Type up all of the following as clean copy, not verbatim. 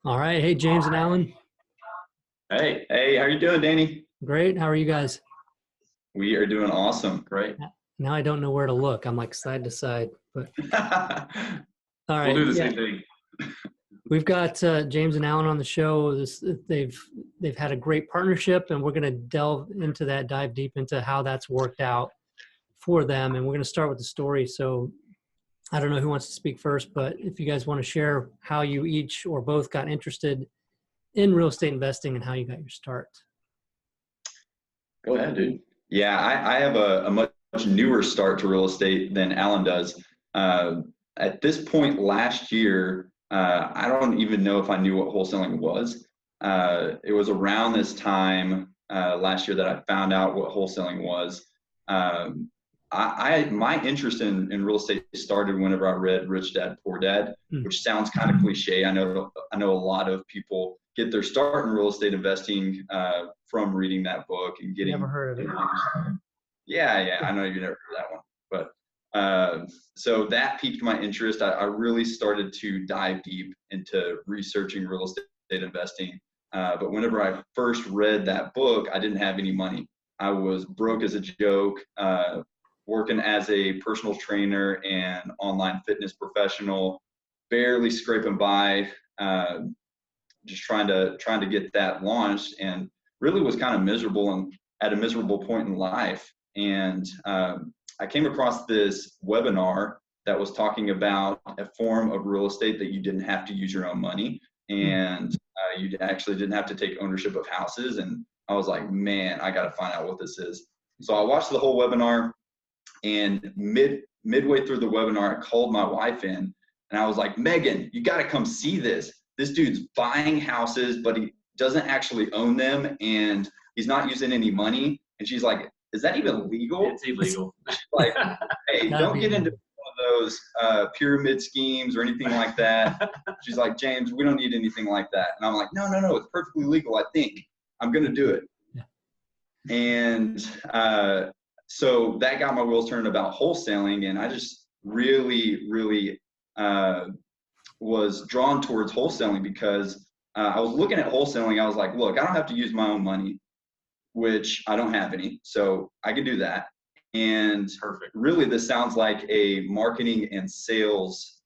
All right. Hey, James and Alan. Hey, how you doing, Danny? Great. How are you guys? We are doing awesome. Great. Now I don't know where to look. I'm like side to side, but all We'll right. do the Yeah, same thing. we've got James and Alan on the show. They've had a great partnership, and we're going to delve into that, dive deep into how that's worked out for them. And we're going to start with the story. So I don't know who wants to speak first, but if you guys want to share how you each or both got interested in real estate investing and how you got your start. Go ahead, dude. Yeah, I have a much newer start to real estate than Alan does. At this point last year, I don't even know if I knew what wholesaling was. It was around this time last year that I found out what wholesaling was. My interest in real estate started whenever I read Rich Dad Poor Dad, which sounds kind of cliche. I know a lot of people get their start in real estate investing from reading that book and getting. Never heard of it. Yeah, I know you've never heard that one, but so that piqued my interest. I really started to dive deep into researching real estate investing. But whenever I first read that book, I didn't have any money. I was broke as a joke, working as a personal trainer and online fitness professional, barely scraping by, just trying to get that launched, and really was kind of miserable and at a miserable point in life. And I came across this webinar that was talking about a form of real estate that you didn't have to use your own money, and you actually didn't have to take ownership of houses. And I was like, man, I got to find out what this is. So I watched the whole webinar, and midway through the webinar, I called my wife in, and I was like, Megan, you got to come see this. This dude's buying houses, but he doesn't actually own them, and he's not using any money. And she's like, is that even legal? It's illegal. Like, hey, don't get into one of those pyramid schemes or anything like that. She's like, James, we don't need anything like that. And I'm like, no, it's perfectly legal. I think I'm going to do it. Yeah. And so that got my wheels turning about wholesaling. And I just really was drawn towards wholesaling because I was looking at wholesaling. I was like, look, I don't have to use my own money, which I don't have any, so I can do that. And Perfect. Really, this sounds like a marketing and sales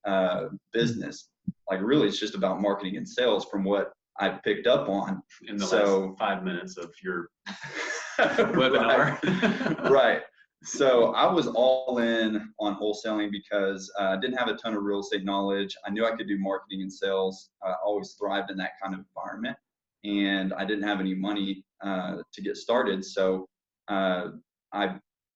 business. Like, really, it's just about marketing and sales from what I picked up on In the last 5 minutes of your webinar. Right. So I was all in on wholesaling because I didn't have a ton of real estate knowledge. I knew I could do marketing and sales. I always thrived in that kind of environment, and I didn't have any money to get started. So I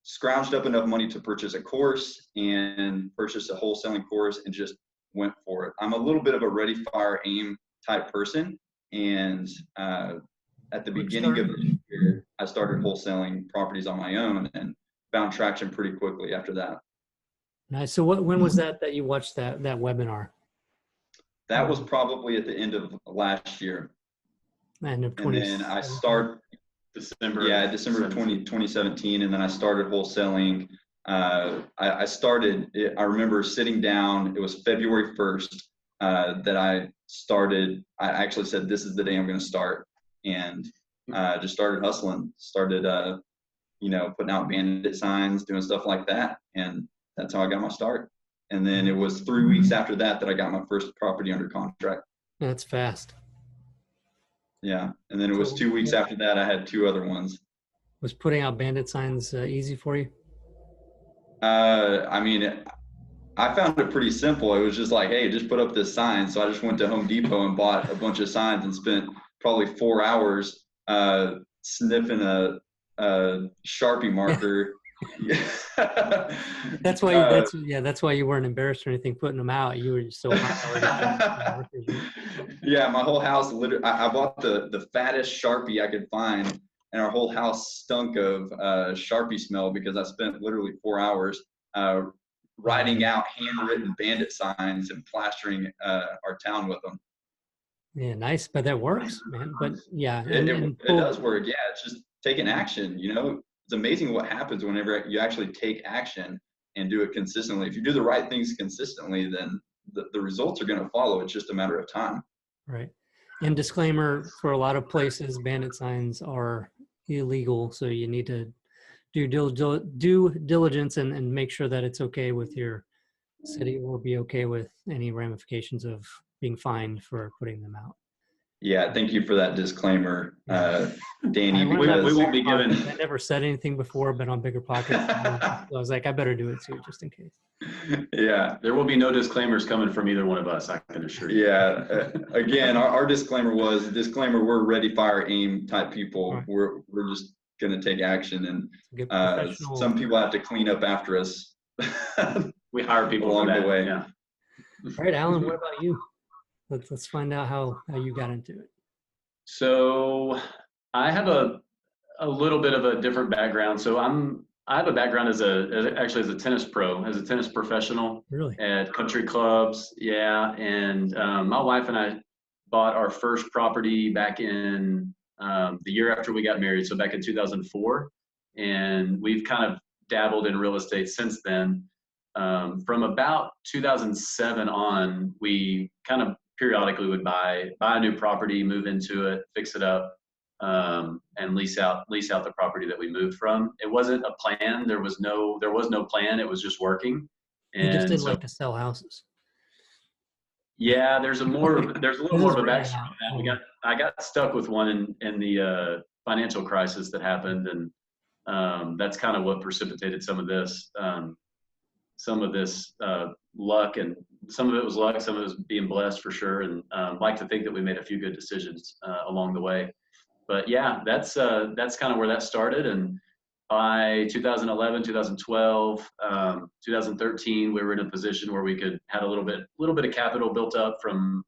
scrounged up enough money to purchase a course and purchase a wholesaling course and just went for it. I'm a little bit of a ready, fire, aim type person. And at the beginning of the year, I started wholesaling properties on my own and found traction pretty quickly after that. Nice. So when was that you watched that webinar? That was probably at the end of last year. End of And then I started December 2017, and then I started wholesaling. I remember sitting down, it was February 1st that I started. I actually said, this is the day I'm going to start, and just started hustling, started putting out bandit signs, doing stuff like that. And that's how I got my start. And then it was 3 weeks after that I got my first property under contract. That's fast. Yeah. And then it was 2 weeks after that I had 2 other ones. Was putting out bandit signs easy for you? I mean, I found it pretty simple. It was just like, hey, just put up this sign. So I just went to Home Depot and bought a bunch of signs and spent probably 4 hours sniffing a Sharpie marker. That's why. That's why you weren't embarrassed or anything putting them out. You were just so hot. Yeah, my whole house literally. I bought the fattest Sharpie I could find, and our whole house stunk of Sharpie smell because I spent literally 4 hours writing out handwritten bandit signs and plastering our town with them. Yeah, nice, but that works, man. But yeah, it does work. Yeah, it's just taking action. It's amazing what happens whenever you actually take action and do it consistently. If you do the right things consistently, then the results are going to follow. It's just a matter of time. Right. And disclaimer, for a lot of places, bandit signs are illegal. So you need to do due diligence and make sure that it's okay with your city or be okay with any ramifications of being fined for putting them out. Yeah, thank you for that disclaimer, Danny. I We learned that Because won't be Pockets. given. I never said anything before, but on Bigger Pockets, I was like, I better do it too, just in case. yeah, There will be no disclaimers coming from either one of us, I can assure you. yeah. Again, our disclaimer was disclaimer. We're ready, fire, aim type people. Right. We're just gonna take action, and Get professional. some people have to clean up after us. We hire people Along for that. the way. Yeah. All right, Alan, what about you? Let's find out how you got into it. So I have a little bit of a different background. So I have a background actually as a tennis pro, as a tennis professional. Really? At country clubs. Yeah. And my wife and I bought our first property back in the year after we got married. So back in 2004. And we've kind of dabbled in real estate since then. From about 2007 on, we kind of periodically would buy a new property, move into it, fix it up, and lease out the property that we moved from. It wasn't a plan. There was no plan. It was just working. And You just didn't so, like to sell houses. yeah, there's a little more of a backstory on that. I got stuck with one in the financial crisis that happened, and that's kind of what precipitated some of this luck, and some of it was luck, some of it was being blessed for sure, and like to think that we made a few good decisions along the way. But yeah, that's kind of where that started. And by 2011, 2012, 2013, we were in a position where we had a little bit of capital built up from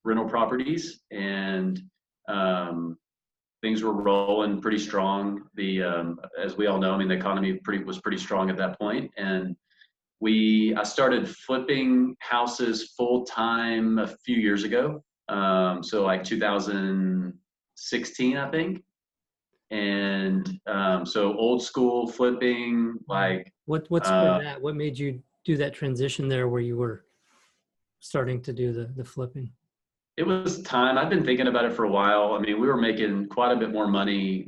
rental properties, and things were rolling pretty strong. As we all know, I mean, the economy was pretty strong at that point, and I started flipping houses full time a few years ago. So like 2016, I think. And so old school flipping, like What's been that? What made you do that transition there where you were starting to do the flipping? it was time. I've been thinking about it for a while. I mean, we were making quite a bit more money.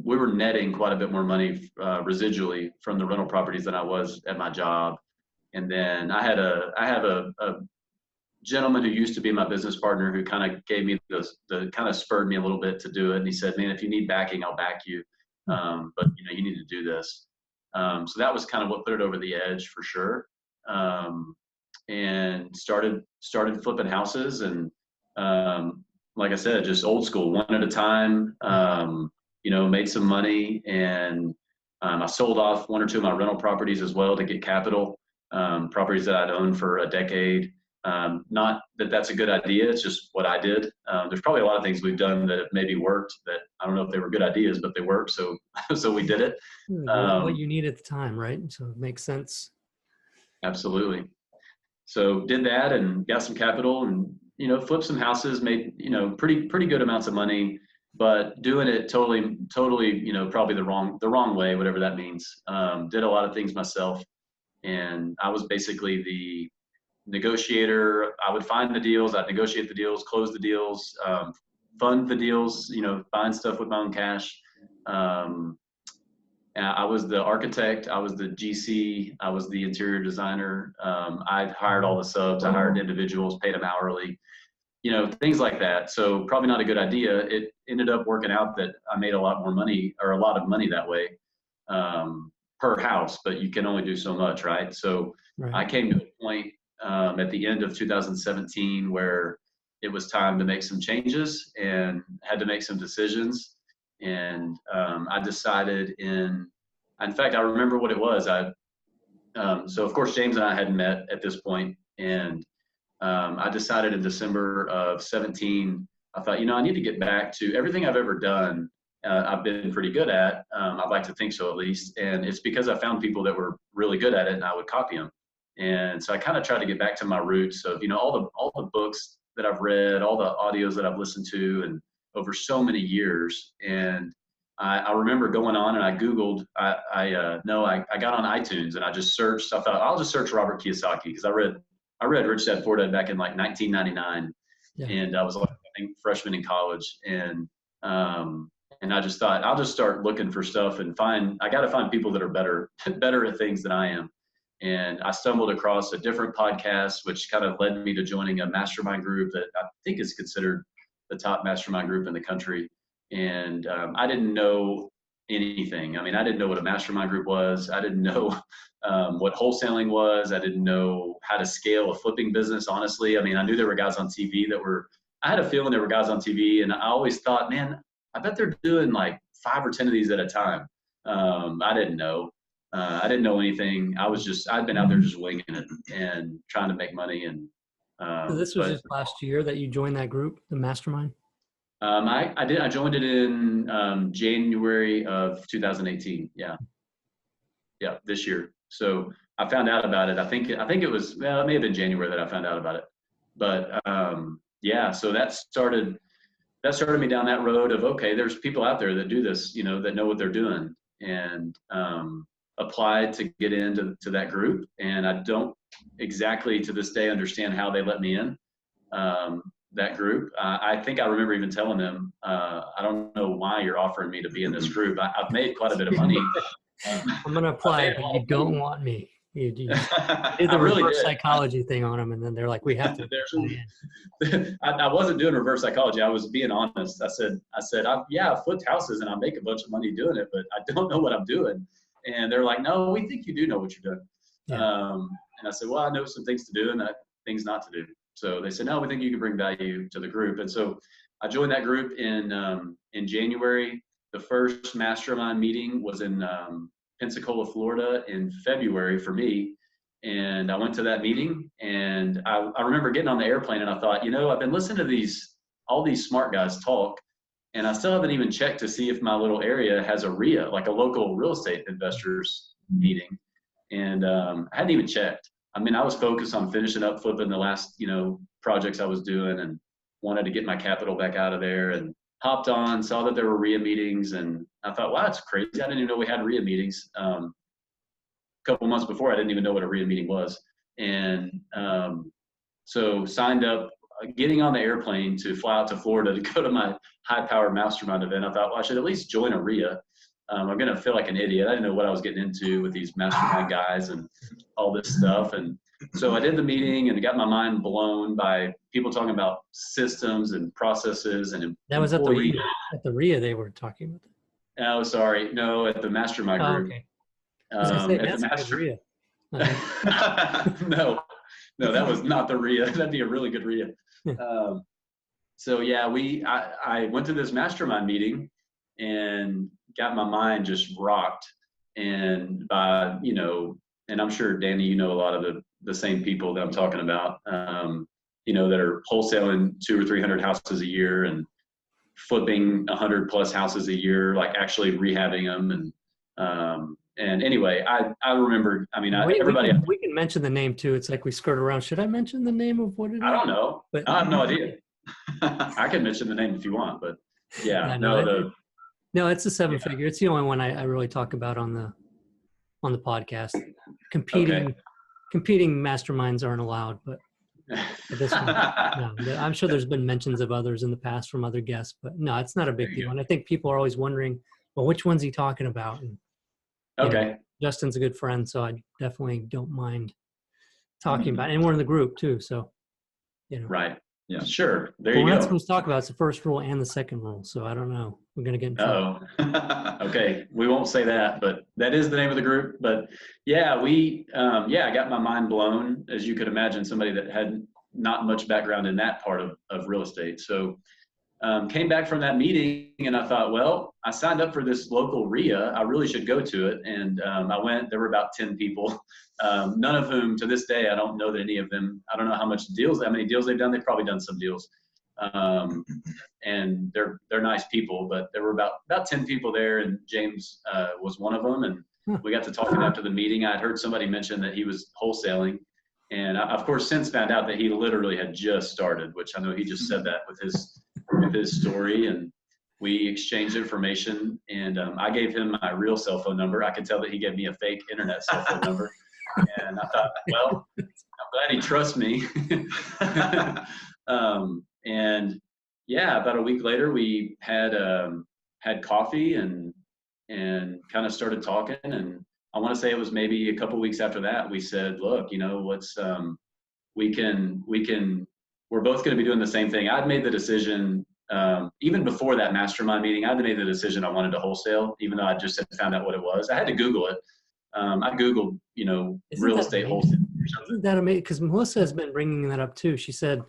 We were netting quite a bit more money residually from the rental properties than I was at my job. And then I have a gentleman who used to be my business partner who kind of gave me the kind of spurred me a little bit to do it. And he said, man, if you need backing, I'll back you. But you need to do this. So that was kind of what put it over the edge for sure. And started flipping houses, and like I said, just old school, one at a time. Made some money, and I sold off one or two of my rental properties as well to get capital. Properties that I'd owned for a decade. Not that that's a good idea. It's just what I did. There's probably a lot of things we've done that have maybe worked that I don't know if they were good ideas, but they worked. So we did it. What you need at the time, right? So it makes sense. Absolutely. So did that and got some capital, and flipped some houses, made pretty good amounts of money, but doing it totally probably the wrong way, whatever that means. Did a lot of things myself, and I was basically the negotiator. I would find the deals, I'd negotiate the deals, close the deals, fund the deals, find stuff with my own cash. I was the architect, I was the GC, I was the interior designer. I hired all the subs, I hired individuals, paid them hourly, things like that. So probably not a good idea. It ended up working out that I made a lot of money that way per house, but you can only do so much, right? So right. I came to a point at the end of 2017 where it was time to make some changes and had to make some decisions. And I decided in fact, I remember what it was. So of course, James and I hadn't met at this point, and I decided in December of 17, I thought, I need to get back to everything I've ever done. I've been pretty good at. I'd like to think so, at least. And it's because I found people that were really good at it, and I would copy them. And so I kind of tried to get back to my roots of, all the books that I've read, all the audios that I've listened to, and over so many years. And I remember going on and I Googled, I got on iTunes and I just searched. I thought I'll just search Robert Kiyosaki because I read I read Rich Dad Poor Dad back in like 1999, and I was like, I think freshman in college, and I just thought I'll just start looking for stuff and I got to find people that are better at things than I am. And I stumbled across a different podcast, which kind of led me to joining a mastermind group that I think is considered the top mastermind group in the country. And I didn't know anything. I mean, I didn't know what a mastermind group was. I didn't know what wholesaling was. I didn't know how to scale a flipping business, honestly. I mean, I knew there were guys on TV I had a feeling there were guys on TV, and I always thought, man, I bet they're doing like 5 or 10 of these at a time. I didn't know. I didn't know anything. I'd been out there just winging it and trying to make money. And so this was just last year that you joined that group, the mastermind? I did. I joined it in January of 2018. Yeah, this year. So I found out about it. I think it was, well, it may have been January that I found out about it. But yeah, so that started me down that road of, okay, there's people out there that do this, you know, that know what they're doing, and applied to get into that group. And I don't exactly to this day understand how they let me in that group. I think I remember even telling them, I don't know why you're offering me to be in this group. I've made quite a bit of money. I'm going to apply, but you don't want me. You did the reverse psychology thing on them, and then they're like, we have to. I wasn't doing reverse psychology. I was being honest. I said, I flipped houses and I make a bunch of money doing it, but I don't know what I'm doing. And they're like, no, we think you do know what you're doing. Yeah. And I said, well, I know some things to do and things not to do. So they said, no, we think you can bring value to the group. And so I joined that group in January. The first mastermind meeting was in Pensacola, Florida in February for me. And I went to that meeting, and I remember getting on the airplane, and I thought, you know, I've been listening to all these smart guys talk, and I still haven't even checked to see if my little area has a RIA, like a local real estate investors meeting. And I hadn't even checked. I mean, I was focused on finishing up flipping the last, you know, projects I was doing, and wanted to get my capital back out of there, and hopped on, saw that there were RIA meetings, and I thought, wow, it's crazy. I didn't even know we had RIA meetings. A couple months before, I didn't even know what a RIA meeting was. And so signed up, getting on the airplane to fly out to Florida to go to my high-powered mastermind event. I thought, well, I should at least join a RIA. I'm going to feel like an idiot. I didn't know what I was getting into with these mastermind guys and all this stuff. And so I did the meeting and got my mind blown by people talking about systems and processes and that was at the RIA. At the RIA they were talking about that. Oh, sorry. No, at the mastermind group. Okay. At the RIA. No, that was not the RIA. That'd be a really good RIA. So yeah, I went to this mastermind meeting and got my mind just rocked. And by, you know, and I'm sure, Danny, you know a lot of the same people that I'm talking about, you know, that are wholesaling 200 or 300 houses a year and flipping 100 plus houses a year, like actually rehabbing them. And anyway, I remember, I mean, we can mention the name too. It's like we skirt around. Should I mention the name of what it is? I don't know. But I have no idea. I can mention the name if you want, but yeah, no, it's a 7-figure. It's the only one I really talk about on the podcast. Competing masterminds aren't allowed, but this one, no. I'm sure there's been mentions of others in the past from other guests, but no, it's not a big deal. And I think people are always wondering, well, which one's he talking about? And, okay. Justin's a good friend, so I definitely don't mind talking about it. And we're in the group too, so, you know. Right. Yeah, sure. There you go. We're not supposed to talk about it's the first rule and the second rule, so I don't know. We're going to get in trouble. Okay. We won't say that, but that is the name of the group. But yeah, I got my mind blown, as you could imagine, somebody that had not much background in that part of real estate. So came back from that meeting and I thought, well, I signed up for this local RIA. I really should go to it. And I went. There were about 10 people, none of whom to this day, I don't know that any of them, I don't know how many deals they've done. They've probably done some deals. And they're nice people, but there were about 10 people there, and James was one of them. And we got to talking after the meeting. I had heard somebody mention that he was wholesaling. And I, of course, since found out that he literally had just started, which I know he just said that with his story. And we exchanged information, and I gave him my real cell phone number. I could tell that he gave me a fake internet cell phone number. And I thought, well, I'm glad he trusts me. And yeah, about a week later, we had coffee and kind of started talking. And I want to say it was maybe a couple weeks after that, we said, look, let's we're both going to be doing the same thing. I'd made the decision, even before that mastermind meeting, I'd made the decision I wanted to wholesale, even though I just had found out what it was. I had to Google it. I Googled, real estate wholesale. Isn't that amazing? Because Melissa has been bringing that up too. She said,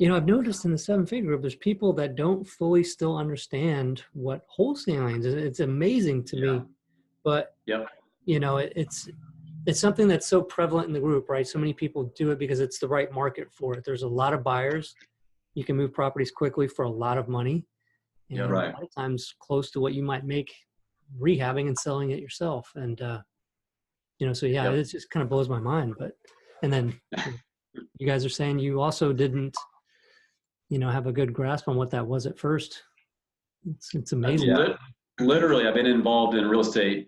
I've noticed in the 7-figure group, there's people that don't fully still understand what wholesaling is. It's amazing to me, but yep. It's something that's so prevalent in the group, right? So many people do it because it's the right market for it. There's a lot of buyers. You can move properties quickly for a lot of money. And Yeah, right. a lot of times close to what you might make rehabbing and selling it yourself. And, so yeah, it just kind of blows my mind. And then you guys are saying you also didn't, have a good grasp on what that was at first. It's amazing. Literally, I've been involved in real estate,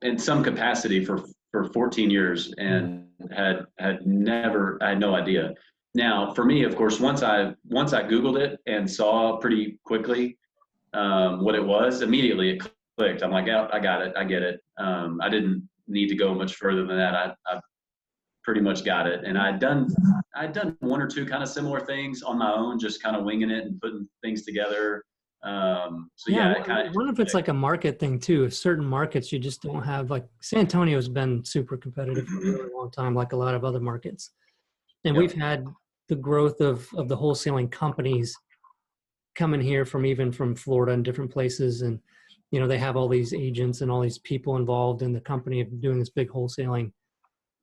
in some capacity for 14 years and had no idea. Now, for me, of course, once I Googled it and saw pretty quickly what it was, immediately it clicked. I'm like, yeah, I got it. I get it. I didn't need to go much further than that. I pretty much got it. And I'd done one or two kind of similar things on my own, just kind of winging it and putting things together. I wonder if it's like a market thing too. If certain markets you just don't have, like San Antonio's been super competitive for a really long time, like a lot of other markets. And we've had the growth of the wholesaling companies coming here from Florida and different places. And, they have all these agents and all these people involved in the company of doing this big wholesaling.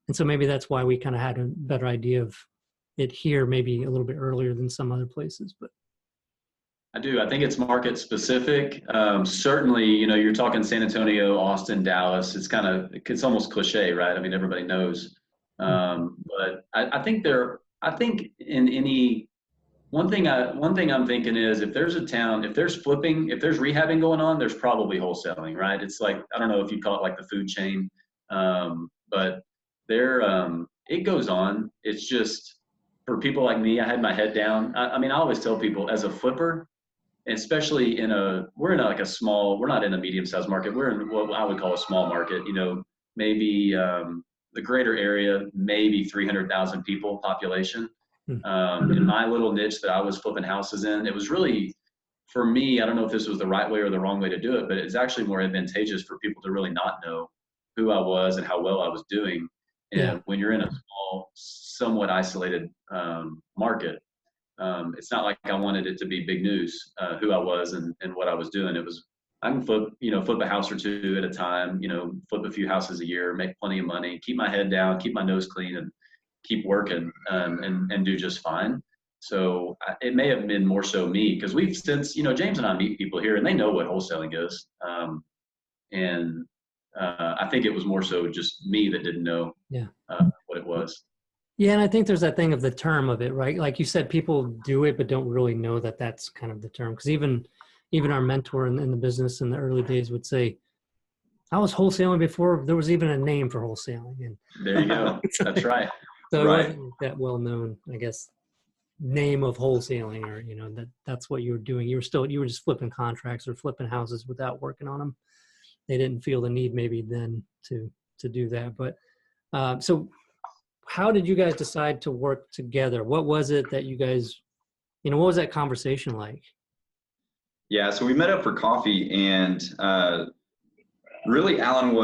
And so maybe that's why we kind of had a better idea of it here, maybe a little bit earlier than some other places. But I do. I think it's market specific. Certainly, you're talking San Antonio, Austin, Dallas. It's almost cliche, right? I mean, everybody knows. But I think in any, one thing I'm thinking is if there's a town, if there's flipping, if there's rehabbing going on, there's probably wholesaling, right? It's like, I don't know if you call it like the food chain, but it goes on. It's just for people like me, I had my head down. I mean, I always tell people as a flipper, especially we're in like a small, we're not in a medium-sized market. We're in what I would call a small market, maybe the greater area, maybe 300,000 people population. In my little niche that I was flipping houses in, it was really, for me, I don't know if this was the right way or the wrong way to do it, but it's actually more advantageous for people to really not know who I was and how well I was doing. And when you're in a small, somewhat isolated market, it's not like I wanted it to be big news, who I was and what I was doing. It was, I can flip a house or two at a time, flip a few houses a year, make plenty of money, keep my head down, keep my nose clean, and keep working and do just fine. So it may have been more so me, because we've since, James and I meet people here and they know what wholesaling is. I think it was more so just me that didn't know what it was. Yeah, and I think there's that thing of the term of it, right? Like you said, people do it, but don't really know that that's kind of the term. Because even our mentor in the business in the early days would say, I was wholesaling before there was even a name for wholesaling. And there you go. That's right. So it wasn't that well known, I guess, name of wholesaling, or that's what you were doing. You were just flipping contracts or flipping houses without working on them. They didn't feel the need maybe then to do that. But so how did you guys decide to work together? What was it that you guys, what was that conversation like? Yeah, so we met up for coffee, and really Alan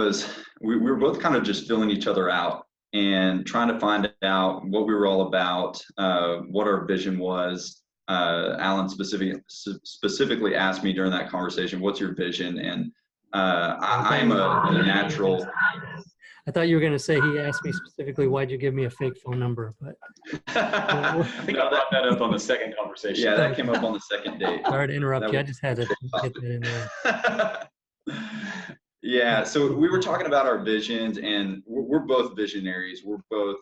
we were both kind of just filling each other out and trying to find out what we were all about, what our vision was. Alan specifically asked me during that conversation, what's your vision? And I'm a natural. I thought you were going to say he asked me specifically, why'd you give me a fake phone number? But I think I brought that up on the second conversation. Yeah, that came up on the second date. Sorry to interrupt you. I just had to get that in there. Yeah, so we were talking about our visions, and we're both visionaries. We're both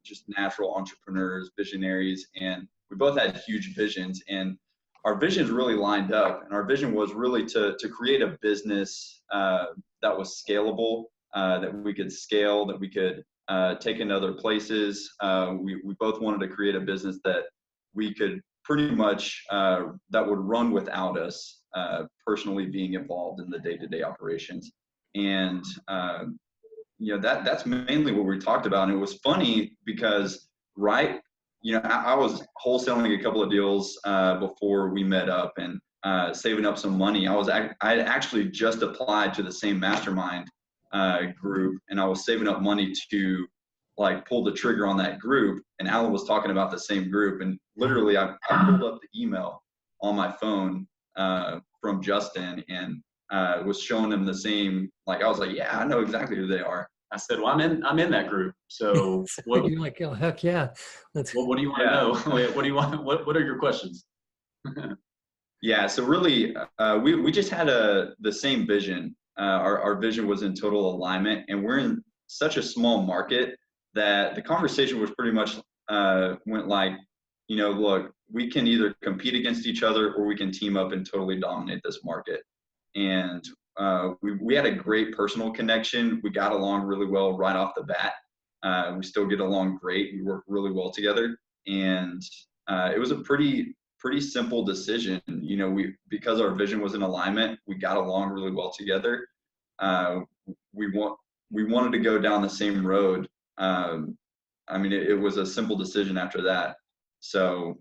just natural entrepreneurs, visionaries, and we both had huge visions, and our visions really lined up. And our vision was really to create a business that was scalable, that we could scale, that we could take into other places. We both wanted to create a business that we could pretty much, that would run without us personally being involved in the day-to-day operations. And, that's mainly what we talked about. And it was funny because, I was wholesaling a couple of deals before we met up and saving up some money. I had actually just applied to the same mastermind group, and I was saving up money to pull the trigger on that group. And Alan was talking about the same group, and literally I pulled up the email on my phone from Justin and was showing him the same. I was like, yeah, I know exactly who they are. I said, well, I'm in that group. So what, you're like, oh, heck yeah. What do you want to know? What do you want? What are your questions? Yeah. So really, we just had the same vision. Our vision was in total alignment, and we're in such a small market that the conversation was pretty much went look, we can either compete against each other or we can team up and totally dominate this market. And we had a great personal connection. We got along really well right off the bat. We still get along great. We work really well together. And it was a pretty simple decision. Because our vision was in alignment, we got along really well together. We wanted to go down the same road. It was a simple decision after that. So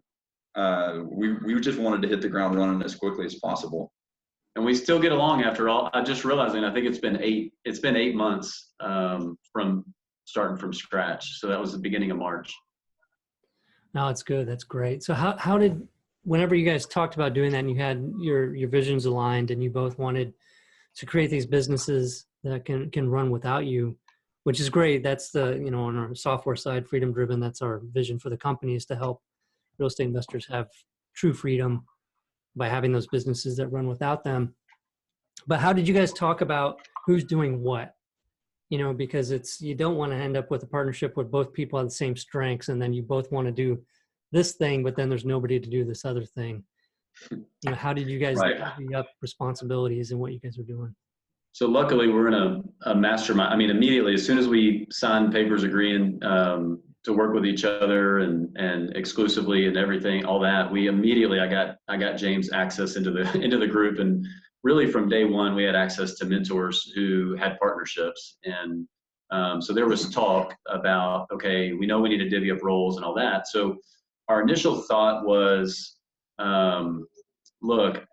we just wanted to hit the ground running as quickly as possible. And we still get along after all. I just realizing, I think it's been 8 months from starting from scratch. So that was the beginning of March. No, it's good. That's great. So how did, whenever you guys talked about doing that and you had your visions aligned and you both wanted to create these businesses that can run without you, which is great. That's on our software side, freedom driven. That's our vision for the company, is to help real estate investors have true freedom by having those businesses that run without them. But how did you guys talk about who's doing what? Because you don't want to end up with a partnership where both people have the same strengths and then you both want to do this thing, but then there's nobody to do this other thing. How did you guys divvy up responsibilities and what you guys are doing? So luckily we're in a mastermind. Immediately, as soon as we signed papers agreeing to work with each other and exclusively and everything, all that, I got James access into the group. And really from day one, we had access to mentors who had partnerships. And so there was talk about, okay, we know we need to divvy up roles and all that. So our initial thought was, look,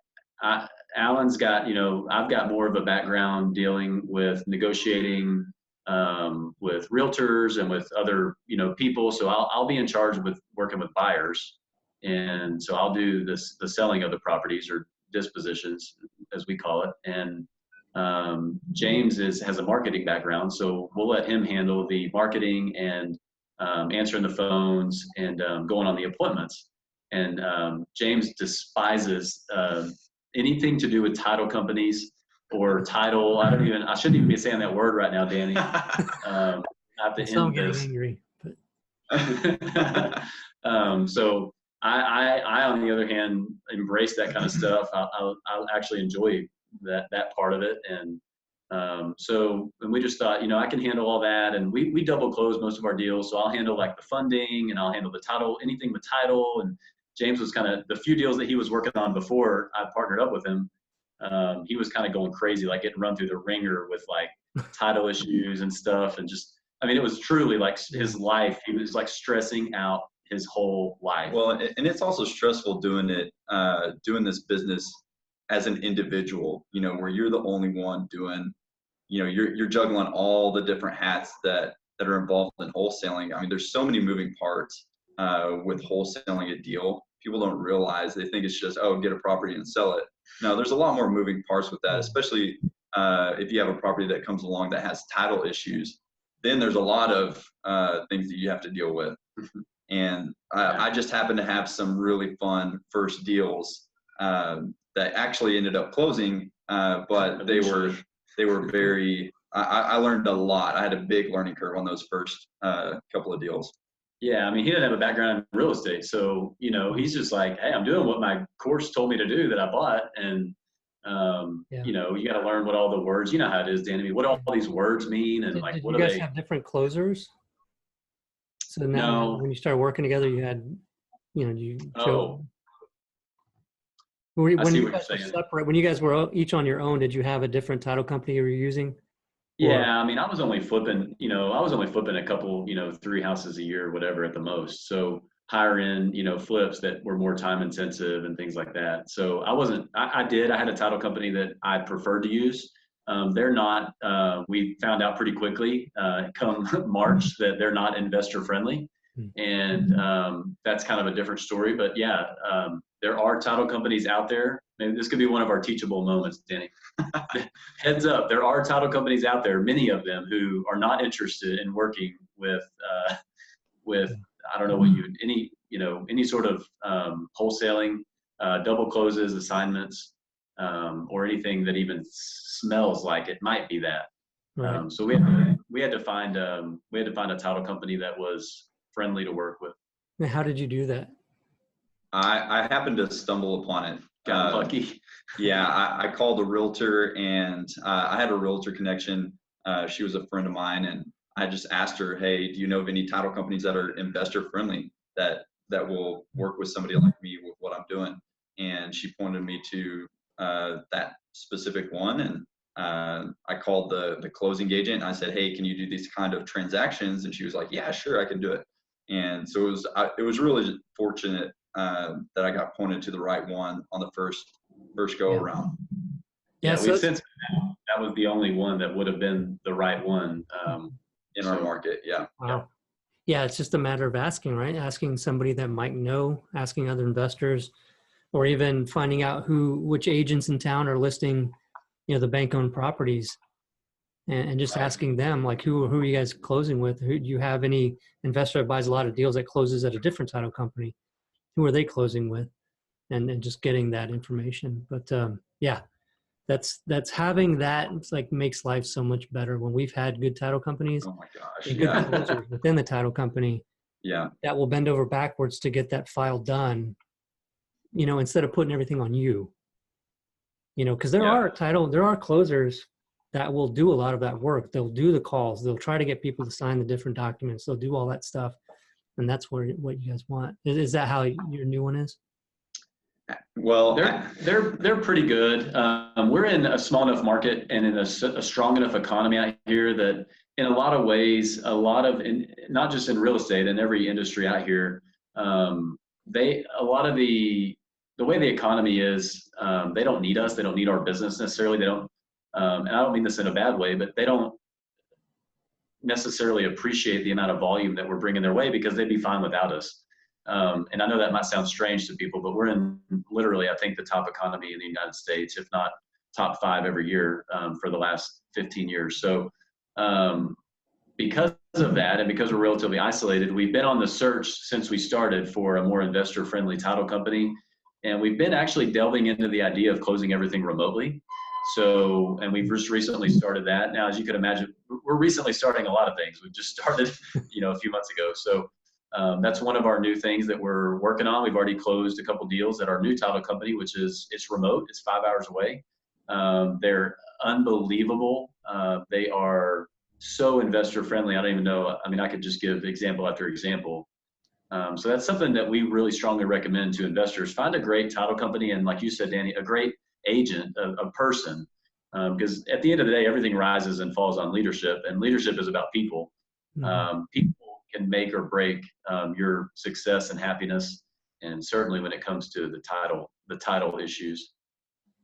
Alan's got, I've got more of a background dealing with negotiating with realtors and with other, people. So I'll be in charge with working with buyers. And so I'll do the selling of the properties, or dispositions as we call it. And James has a marketing background. So we'll let him handle the marketing and answering the phones and going on the appointments. And James despises anything to do with title companies or title. I shouldn't even be saying that word right now, Danny. Not to end this. Angry, but. So I, on the other hand, embrace that kind of stuff. I'll actually enjoy that part of it. And and we just thought, I can handle all that. And we double close most of our deals. So I'll handle the funding, and I'll handle the title, anything with title. And James was kind of, the few deals that he was working on before I partnered up with him, he was kind of going crazy, getting run through the ringer with title issues and stuff. And just, it was truly his life. He was stressing out his whole life. Well, and it's also stressful doing this business as an individual, where you're the only one doing, you're juggling all the different hats that are involved in wholesaling. There's so many moving parts with wholesaling a deal. People don't realize, they think it's just, get a property and sell it. No, there's a lot more moving parts with that, especially if you have a property that comes along that has title issues. Then there's a lot of things that you have to deal with. And I just happened to have some really fun first deals that actually ended up closing, but they were very, I learned a lot. I had a big learning curve on those first couple of deals. Yeah, he didn't have a background in real estate. So, he's just hey, I'm doing what my course told me to do that I bought. And You know, you got to learn what all the words, you know how it is, Dan. I mean, what all these words mean, and like, did what you do guys they have different closers? So now No. when you started working together, you had, you know, you Oh, when see you what guys you're were saying. separate, when you guys were each on your own, did you have a different title company you were using? Yeah, I mean, I was only flipping, you know, I was only flipping a couple, you know, 3 houses a year or whatever at the most. So higher end, you know, flips that were more time intensive and things like that. So I had a title company that I preferred to use. They're not, we found out pretty quickly, come March, that they're not investor friendly. And that's kind of a different story. But yeah, there are title companies out there. Maybe this could be one of our teachable moments, Danny. Heads up, there are title companies out there, many of them, who are not interested in working with I don't know what any sort of wholesaling, double closes, assignments, or anything that even smells like it might be that. Right. So we had to find a title company that was friendly to work with. And how did you do that? I happened to stumble upon it. Got lucky. Yeah, I called a realtor, and I had a realtor connection. She was a friend of mine, and I just asked her, "Hey, do you know of any title companies that are investor friendly that will work with somebody like me with what I'm doing?" And she pointed me to that specific one, and I called the closing agent, and I said, "Hey, can you do these kind of transactions?" And she was like, "Yeah, sure, I can do it." And so it was really fortunate that I got pointed to the right one on the first go around. Yeah, so we've since that was the only one that would have been the right one in our market. Yeah. Wow. Yeah, it's just a matter of asking, right? Asking somebody that might know, asking other investors, or even finding out which agents in town are listing, you know, the bank-owned properties, and just asking them, like, who are you guys closing with? Do you have any investor that buys a lot of deals that closes at a different title company? Who are they closing with? And just getting that information. But yeah, that's having that. It's like makes life so much better when we've had good title companies. Oh my gosh. And good closers within the title company. Yeah. That will bend over backwards to get that file done, you know, instead of putting everything on you. You know, because there are closers that will do a lot of that work. They'll do the calls. They'll try to get people to sign the different documents. They'll do all that stuff. And that's what you guys want. Is that how your new one is? Well, they're pretty good. We're in a small enough market and in a strong enough economy out here that in a lot of ways, not just in real estate, in every industry out here, the way the economy is, they don't need us. They don't need our business necessarily. They don't, and I don't mean this in a bad way, but they don't necessarily appreciate the amount of volume that we're bringing their way because they'd be fine without us. And I know that might sound strange to people, but we're in literally, I think, the top economy in the United States, if not top 5 every year for the last 15 years. So because of that, and because we're relatively isolated, we've been on the search since we started for a more investor-friendly title company. And we've been actually delving into the idea of closing everything remotely. So, and we've just recently started that. Now, as you can imagine, we're recently starting a lot of things. We've just started, a few months ago. So that's one of our new things that we're working on. We've already closed a couple deals at our new title company, it's remote. It's 5 hours away. They're unbelievable. They are so investor friendly. I don't even know. I mean, I could just give example after example. So that's something that we really strongly recommend to investors. Find a great title company, and like you said, Danny, a great agent, a person, because at the end of the day, everything rises and falls on leadership, and leadership is about people. People can make or break your success and happiness, and certainly when it comes to the title issues.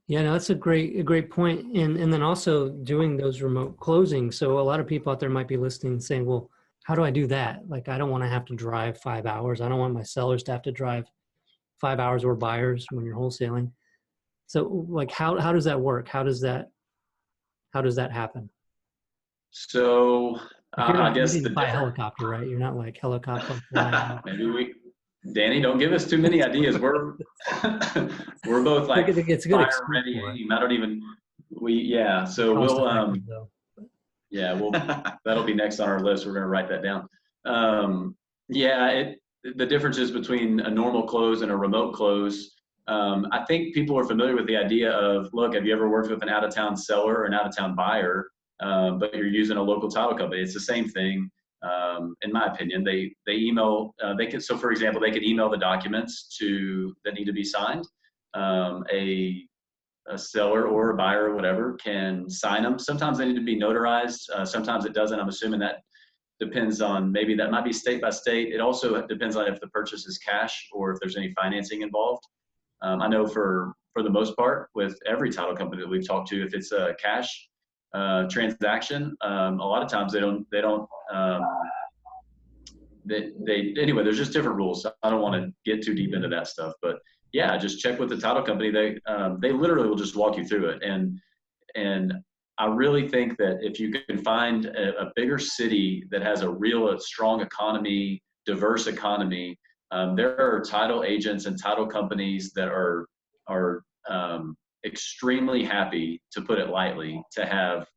Yeah, no, that's a great point. And then also doing those remote closings. So a lot of people out there might be listening and saying, well, how do I do that? Like, I don't want to have to drive 5 hours. I don't want my sellers to have to drive 5 hours, or buyers when you're wholesaling. So like, how does that work? How does that happen? So I guess you didn't buy a helicopter, right? You're not like helicopter flying. Maybe Danny, don't give us too many ideas. We're both like it's a good fire ready aim. I don't even so we'll that'll be next on our list. We're going to write that down. The differences between a normal close and a remote close. I think people are familiar with the idea of, look, have you ever worked with an out-of-town seller or an out-of-town buyer, but you're using a local title company? It's the same thing, in my opinion. They email, so for example, they can email the documents that need to be signed. A seller or a buyer or whatever can sign them. Sometimes they need to be notarized. Sometimes it doesn't. I'm assuming that depends on, maybe that might be state by state. It also depends on if the purchase is cash or if there's any financing involved. I know for the most part, with every title company that we've talked to, if it's a cash transaction, a lot of times anyway, there's just different rules. I don't want to get too deep into that stuff, but yeah, just check with the title company. They literally will just walk you through it. And I really think that if you can find a bigger city that has a real strong economy, diverse economy, there are title agents and title companies that are extremely happy, to put it lightly, to have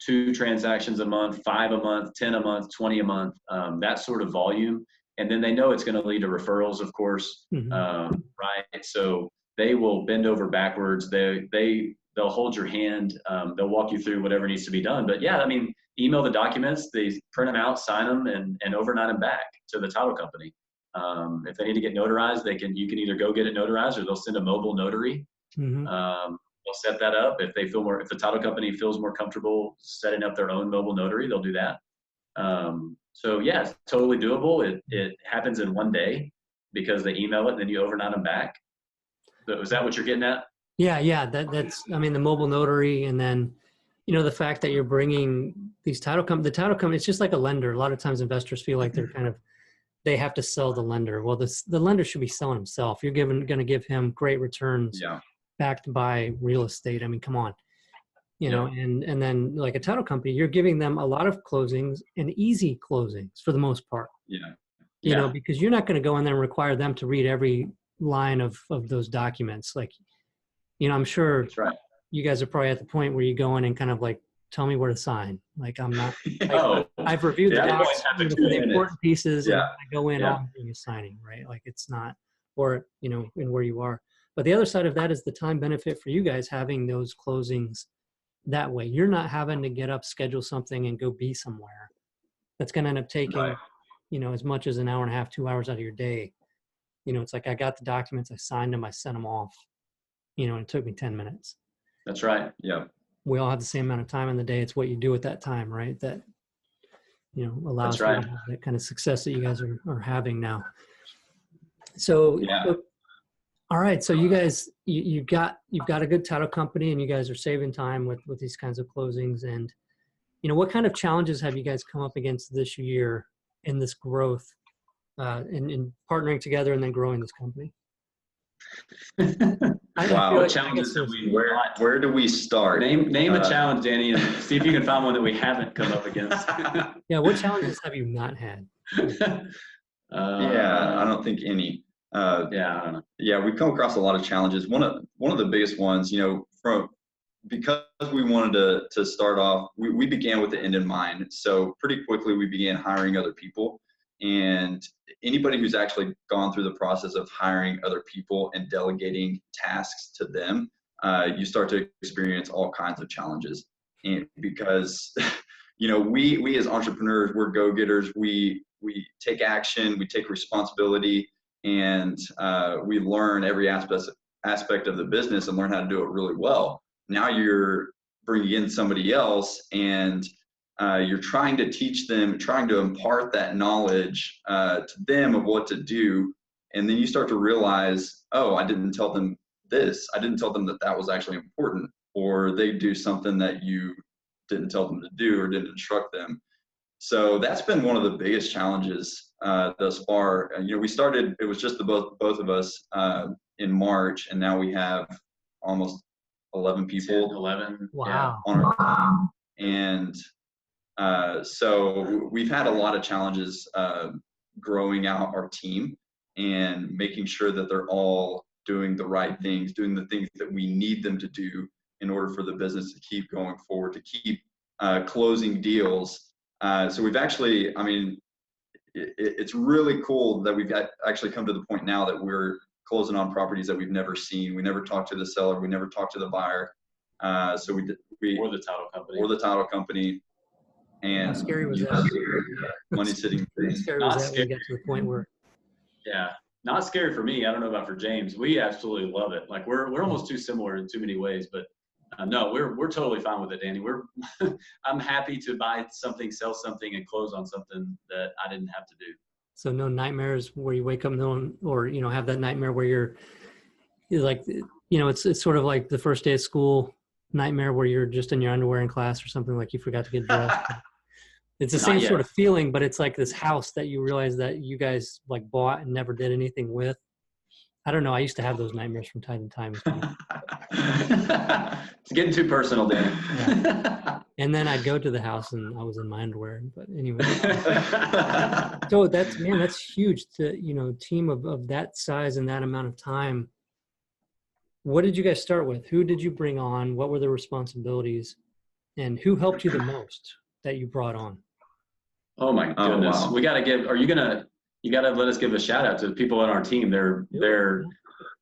2 transactions a month, 5 a month, 10 a month, 20 a month, that sort of volume. And then they know it's going to lead to referrals, of course, right? So they will bend over backwards. They'll hold your hand. They'll walk you through whatever needs to be done. But yeah, I mean, email the documents, they print them out, sign them, and overnight them back to the title company. If they need to get notarized, you can either go get it notarized, or they'll send a mobile notary. They'll set that up. If the title company feels more comfortable setting up their own mobile notary, they'll do that. So yeah, it's totally doable. It happens in one day because they email it and then you overnight them back. So is that what you're getting at? Yeah. That's, I mean, the mobile notary, and then, the fact that you're bringing these the title company, it's just like a lender. A lot of times investors feel like they have to sell the lender. Well, the lender should be selling himself. You're going to give him great returns, backed by real estate. I mean, come on. And then like a title company, you're giving them a lot of closings and easy closings for the most part. Because you're not going to go in there and require them to read every line of those documents. Like, I'm sure you guys are probably at the point where you go in and kind of like, tell me where to sign. Like, I'm not, I've reviewed the docs for the important pieces, and I go in, all I'm doing is signing, right? Like, it's not, or, in where you are. But the other side of that is the time benefit for you guys having those closings that way. You're not having to get up, schedule something, and go be somewhere. That's going to end up taking, as much as an hour and a half, 2 hours out of your day. It's like, I got the documents, I signed them, I sent them off, and it took me 10 minutes. That's right. Yeah. We all have the same amount of time in the day. It's what you do at that time, right? That, allows you to have that kind of success that you guys are having now. So, all right. So you guys, you've got a good title company, and you guys are saving time with these kinds of closings. And, what kind of challenges have you guys come up against this year in this growth, in partnering together and then growing this company? Wow. Challenges where do we start? Name a challenge, Danny, and see if you can find one that we haven't come up against. What challenges have you not had? I don't think any. I don't know. We've come across a lot of challenges. One of the biggest ones, because we wanted to start off, we began with the end in mind. So pretty quickly we began hiring other people, and anybody who's actually gone through the process of hiring other people and delegating tasks to them, you start to experience all kinds of challenges. And because, we as entrepreneurs, we're go-getters, we take action, we take responsibility, and we learn every aspect of the business and learn how to do it really well. Now you're bringing in somebody else, and you're trying to teach them, trying to impart that knowledge to them of what to do. And then you start to realize, oh, I didn't tell them this. I didn't tell them that was actually important, or they do something that you didn't tell them to do or didn't instruct them. So that's been one of the biggest challenges thus far. We started, it was just the both of us in March, and now we have almost 11 people. 10, 11. Wow. On our team. And so we've had a lot of challenges growing out our team and making sure that they're all doing the right things, doing the things that we need them to do in order for the business to keep going forward, to keep closing deals. So we've actually, it's really cool that we've actually come to the point now that we're closing on properties that we've never seen. We never talked to the seller. We never talked to the buyer. So or the title company. And how scary was that? Money sitting. How scary was that when you got to the point where? Yeah, not scary for me. I don't know about for James. We absolutely love it. Like we're almost too similar in too many ways, but no, we're totally fine with it, Danny. I'm happy to buy something, sell something, and close on something that I didn't have to do. So no nightmares where you wake up or have that nightmare where you're like, it's sort of like the first day of school nightmare where you're just in your underwear in class or something, like you forgot to get dressed. It's the same sort of feeling, but it's like this house that you realize that you guys like bought and never did anything with. I don't know. I used to have those nightmares from time to time. It's getting too personal, Dan. Yeah. And then I'd go to the house and I was in my underwear. But anyway, so that's huge to, team of that size and that amount of time. What did you guys start with? Who did you bring on? What were the responsibilities? And who helped you the most that you brought on? Oh my goodness. Wow. You gotta let us give a shout out to the people on our team. They're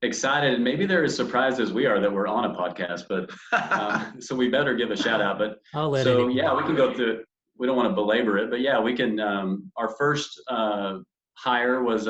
excited. Maybe they're as surprised as we are that we're on a podcast, but so we better give a shout out. But we can go through it. We don't want to belabor it, but yeah, we can. Our first hire was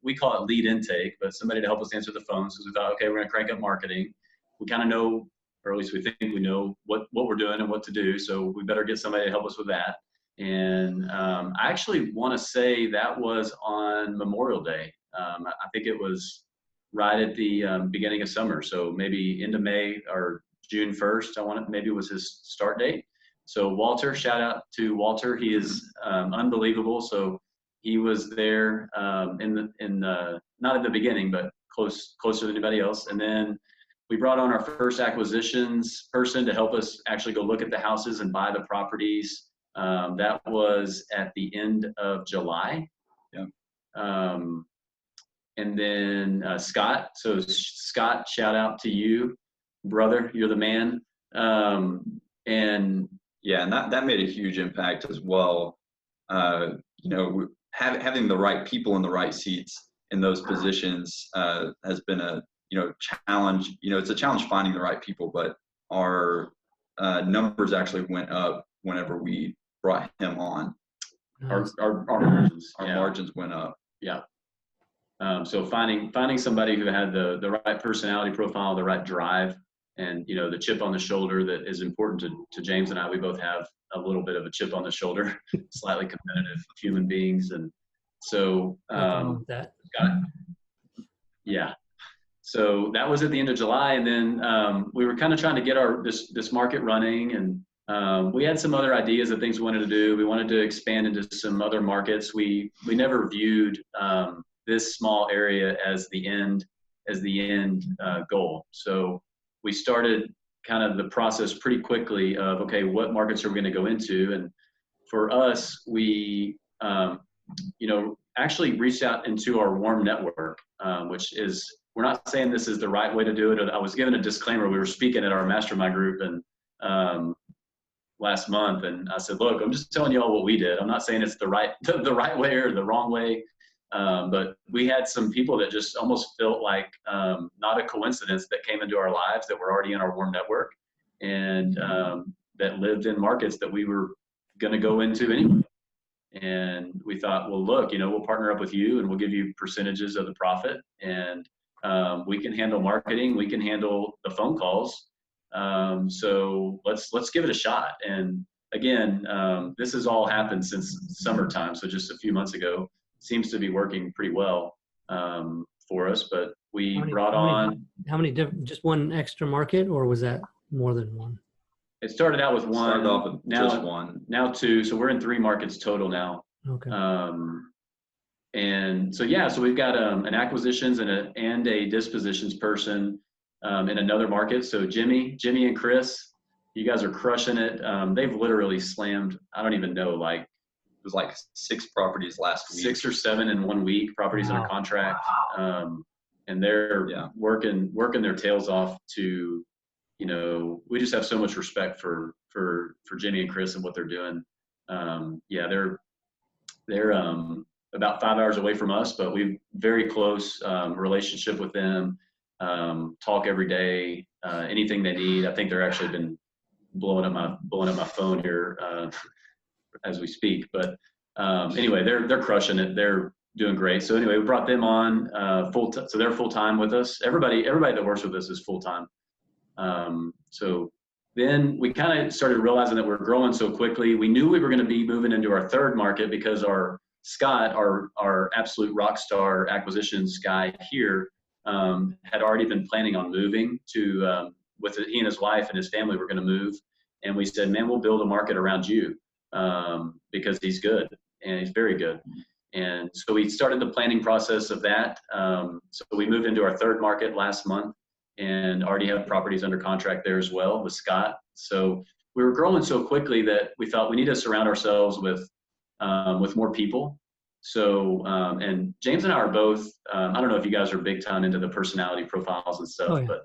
we call it lead intake, but somebody to help us answer the phones, because we thought, okay, we're going to crank up marketing. We kind of know, or at least we think we know what we're doing and what to do. So we better get somebody to help us with that. And I actually want to say that was on Memorial Day. I think it was right at the beginning of summer. So maybe end of May or June 1st, maybe it was his start date. So Walter, shout out to Walter. He is unbelievable. So he was there not at the beginning, but closer than anybody else. And then we brought on our first acquisitions person to help us actually go look at the houses and buy the properties. That was at the end of July. Yeah. And then Scott. So Scott, shout out to you, brother. You're the man. And that made a huge impact as well. Having the right people in the right seats in those positions has been a challenge. It's a challenge finding the right people, but our numbers actually went up whenever we brought him on. Nice. Our margins. Margins went up. Yeah. So finding somebody who had the right personality profile, the right drive, and the chip on the shoulder that is important to James and I. We both have a little bit of a chip on the shoulder, slightly competitive human beings, and so that. Yeah. So that was at the end of July, and then we were kind of trying to get this market running, and we had some other ideas of things we wanted to do. We wanted to expand into some other markets. We never viewed this small area as the end goal. So we started kind of the process pretty quickly of, okay, what markets are we going to go into? And for us, we actually reached out into our warm network, which is, we're not saying this is the right way to do it. I was given a disclaimer. We were speaking at our mastermind group and last month, and I said, look, I'm just telling you all what we did. I'm not saying it's the right way or the wrong way. But we had some people that just almost felt like not a coincidence that came into our lives that were already in our warm network, and that lived in markets that we were going to go into anyway. And we thought, well, look, we'll partner up with you and we'll give you percentages of the profit, and we can handle marketing, we can handle the phone calls. So let's give it a shot. And again, this has all happened since summertime, so just a few months ago. Seems to be working pretty well for us, but how many different, just one extra market, or was that more than one? It started out with one. Started off with just one. Now two, so we're in 3 markets total now. Okay. And so so we've got an acquisitions and a dispositions person in another market. So Jimmy and Chris, you guys are crushing it. They've literally slammed, I don't even know, like, It was like 6 properties last week. 6 or 7 in 1 week, properties under contract. And they're working their tails off to, we just have so much respect for Jimmy and Chris and what they're doing. about 5 hours away from us, but we've very close relationship with them. Talk every day, anything they need. I think they're actually been blowing up my phone here as we speak. But anyway, they're crushing it. They're doing great. So anyway, we brought them on so they're full time with us. Everybody that works with us is full time. So then we kind of started realizing that we're growing so quickly. We knew we were going to be moving into our third market because Scott, our absolute rock star acquisitions guy here, had already been planning on moving to, he and his wife and his family were going to move. And we said, man, we'll build a market around you because he's good and he's very good. And so we started the planning process of that. So we moved into our third market last month and already have properties under contract there as well with Scott. So we were growing so quickly that we thought we need to surround ourselves with more people. So, and James and I are both, I don't know if you guys are big time into the personality profiles and stuff, but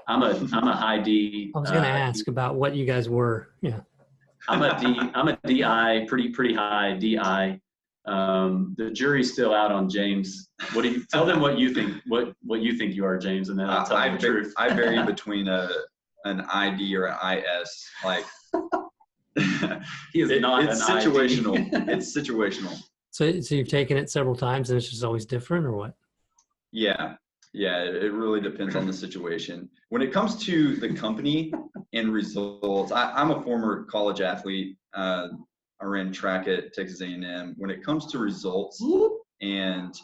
I'm a high D. I was going to ask about what you guys were. Yeah. I'm a DI, pretty high DI. The jury's still out on James. Tell them what you think, what you think you are, James, and then I'll tell you the truth. I vary between an ID or an IS. Like, he is not it's an situational. ID. It's situational. So you've taken it several times and it's just always different, or what? Yeah. It really depends on the situation. When it comes to the company and results, I'm a former college athlete. I ran track at Texas A&M. When it comes to results and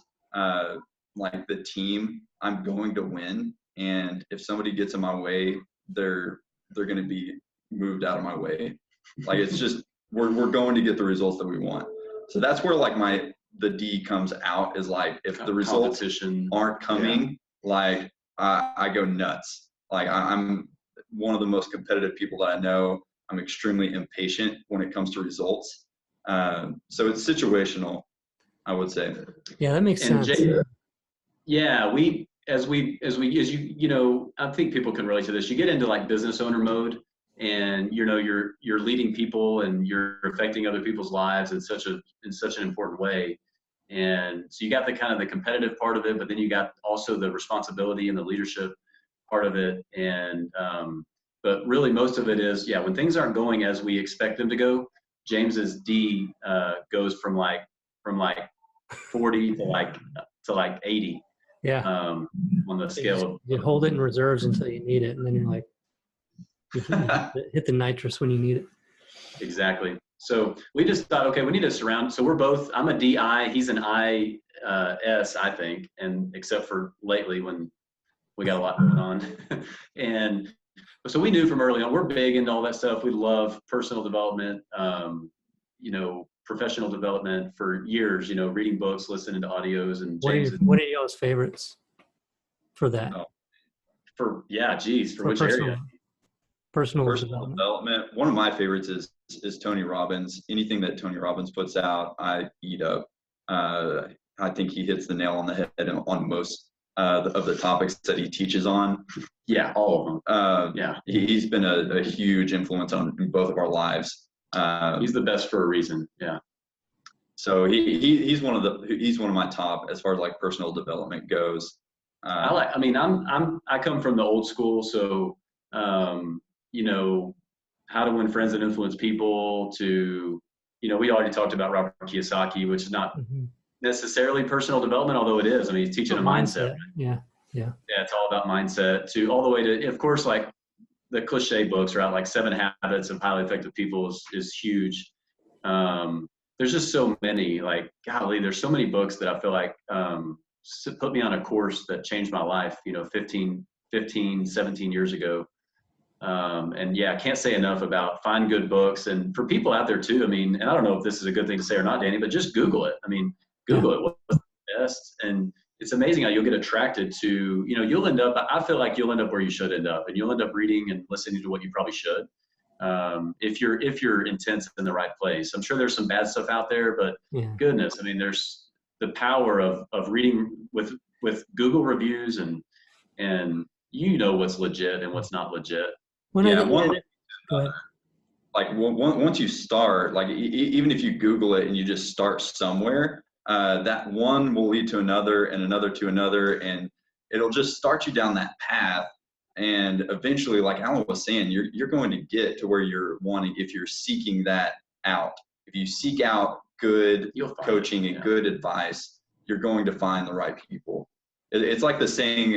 like the team, I'm going to win. And if somebody gets in my way, they're going to be moved out of my way. Like, it's just, we're going to get the results that we want. So that's where like the D comes out, is like, if the results aren't coming, like I go nuts. Like I'm one of the most competitive people that I know. I'm extremely impatient when it comes to results. So it's situational, I would say. Yeah, that makes sense. As you know, I think people can relate to this. You get into like business owner mode, and you know you're leading people and you're affecting other people's lives in such an important way. And so you got the kind of the competitive part of it, but then you got also the responsibility and the leadership part of it. And but really most of it is, when things aren't going as we expect them to go, James's D goes from like 40 to like 80. Yeah. On the scale. You hold it in reserves until you need it, and then you're like, you hit the nitrous when you need it. Exactly. So we just thought, okay, we need to surround. So we're both, I'm a DI, he's an IS, I think, and except for lately when we got a lot going on. And so we knew from early on, we're big into all that stuff. We love personal development, professional development for years, reading books, listening to audios. And what are y'all's favorites for that? For which area? Personal development. One of my favorites is Tony Robbins. Anything that Tony Robbins puts out, I eat up. I think he hits the nail on the head on most of the topics that he teaches on. Yeah, all of them. He's been a huge influence on both of our lives. He's the best for a reason. Yeah. So he's one of my top as far as like personal development goes. I come from the old school, so how to win friends and influence people to, we already talked about Robert Kiyosaki, which is not necessarily personal development, although it is. I mean, he's teaching a mindset. Yeah. It's all about mindset, to all the way to, of course, like the cliche books, right? Like 7 Habits of Highly Effective People is huge. There's just so many, like, golly, there's so many books that I feel like put me on a course that changed my life, 15, 17 years ago. I can't say enough about find good books. And for people out there too, and I don't know if this is a good thing to say or not, Danny, but just Google it. Google it, what's the best? And it's amazing how you'll get attracted to, I feel like you'll end up where you should end up, and you'll end up reading and listening to what you probably should. If you're intense in the right place. I'm sure there's some bad stuff out there, but goodness, there's the power of reading with Google reviews and what's legit and what's not legit. Go ahead. like once you start, like even if you Google it and you just start somewhere, that one will lead to another and another to another, and it'll just start you down that path. And eventually, like Alan was saying, you're going to get to where you're wanting if you're seeking that out. If you seek out good coaching and good advice, you're going to find the right people. It's like the saying,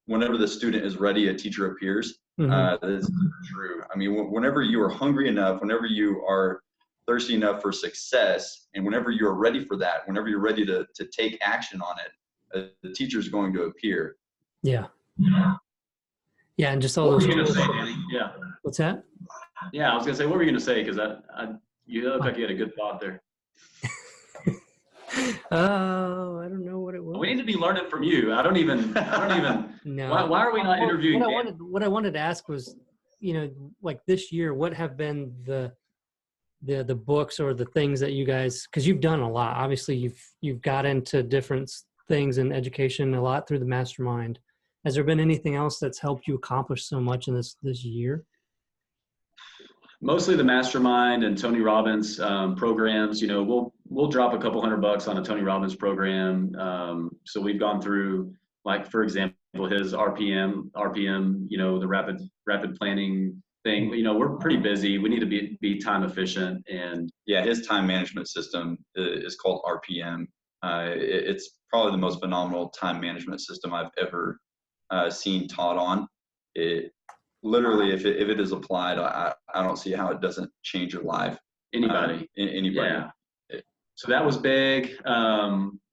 whenever the student is ready, a teacher appears. That's true. I mean, whenever you are hungry enough, whenever you are thirsty enough for success, and whenever you're ready for that, whenever you're ready to take action on it, the teacher is going to appear. Yeah. Yeah, and just all what those. Were you gonna say, Danny? Yeah. What's that? Yeah, I was gonna say, what were you gonna say? Because you look like you had a good thought there. Oh, I don't know what it was. We need to be learning from you. I don't even. No. Why are we not interviewing? What I wanted to ask was, like this year, what have been the books or the things that you guys, because you've done a lot. Obviously, you've got into different things in education a lot through the mastermind. Has there been anything else that's helped you accomplish so much in this year? Mostly the mastermind and Tony Robbins programs. We'll drop a couple $100 on a Tony Robbins program. So we've gone through, like, for example, his RPM, the rapid planning thing. We're pretty busy. We need to be time efficient. And yeah, his time management system is called RPM. It's probably the most phenomenal time management system I've ever seen taught on. It literally, if it is applied, I don't see how it doesn't change your life. Anybody. Yeah. So that was big.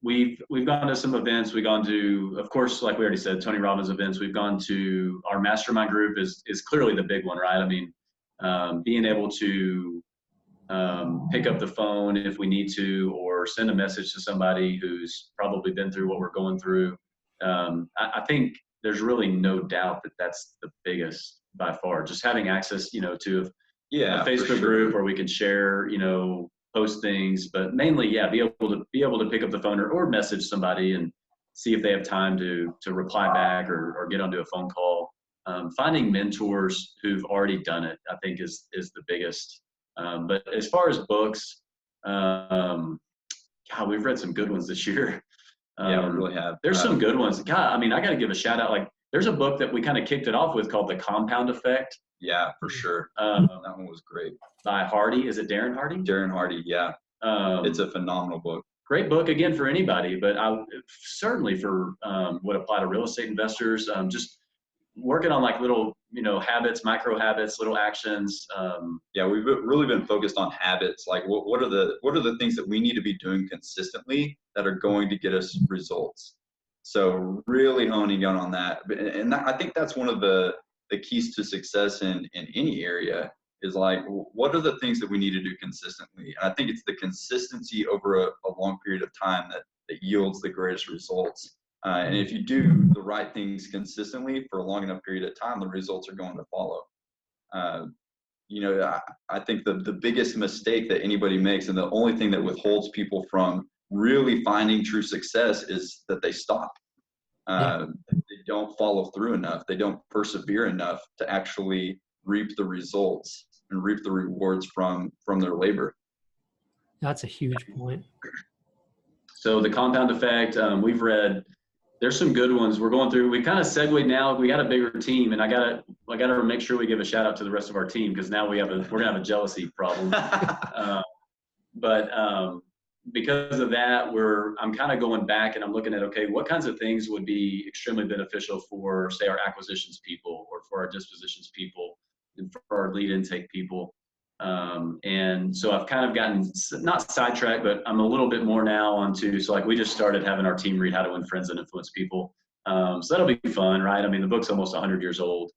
We've gone to some events. We've gone to, of course, like we already said, Tony Robbins events. We've gone to our mastermind group is clearly the big one, right? I mean, being able to pick up the phone if we need to, or send a message to somebody who's probably been through what we're going through. I think there's really no doubt that that's the biggest by far. Just having access, to a Facebook group where we can share, post things, but mainly, be able to pick up the phone or message somebody and see if they have time to reply back or get onto a phone call. Finding mentors who've already done it, I think is the biggest. But as far as books, we've read some good ones this year. We really have. There's some good ones. God, I mean, I got to give a shout out. Like, there's a book that we kind of kicked it off with called The Compound Effect. Yeah, for sure. That one was great. By Hardy. Is it Darren Hardy? Darren Hardy, yeah. It's a phenomenal book. Great book, again, for anybody, but certainly for would apply to real estate investors. Just working on like little, habits, micro habits, little actions. We've really been focused on habits. Like what are the things that we need to be doing consistently that are going to get us results? So really honing in on that. And I think that's one of the keys to success in any area is like, what are the things that we need to do consistently? And I think it's the consistency over a long period of time that yields the greatest results. And if you do the right things consistently for a long enough period of time, the results are going to follow. I think the biggest mistake that anybody makes, and the only thing that withholds people from really finding true success, is that they stop. They don't follow through enough. They don't persevere enough to actually reap the results and reap the rewards from their labor. That's a huge point. So the Compound Effect, we've read. There's some good ones we're going through. We kind of segued now. We got a bigger team, and I gotta make sure we give a shout out to the rest of our team, because now we're gonna have a jealousy problem. But because of that, I'm kind of going back and I'm looking at, okay, what kinds of things would be extremely beneficial for, say, our acquisitions people, or for our dispositions people, and for our lead intake people. And so I've kind of gotten, not sidetracked, but I'm a little bit more now onto, so like we just started having our team read How to Win Friends and Influence People. So that'll be fun, right? I mean, the book's almost 100 years old.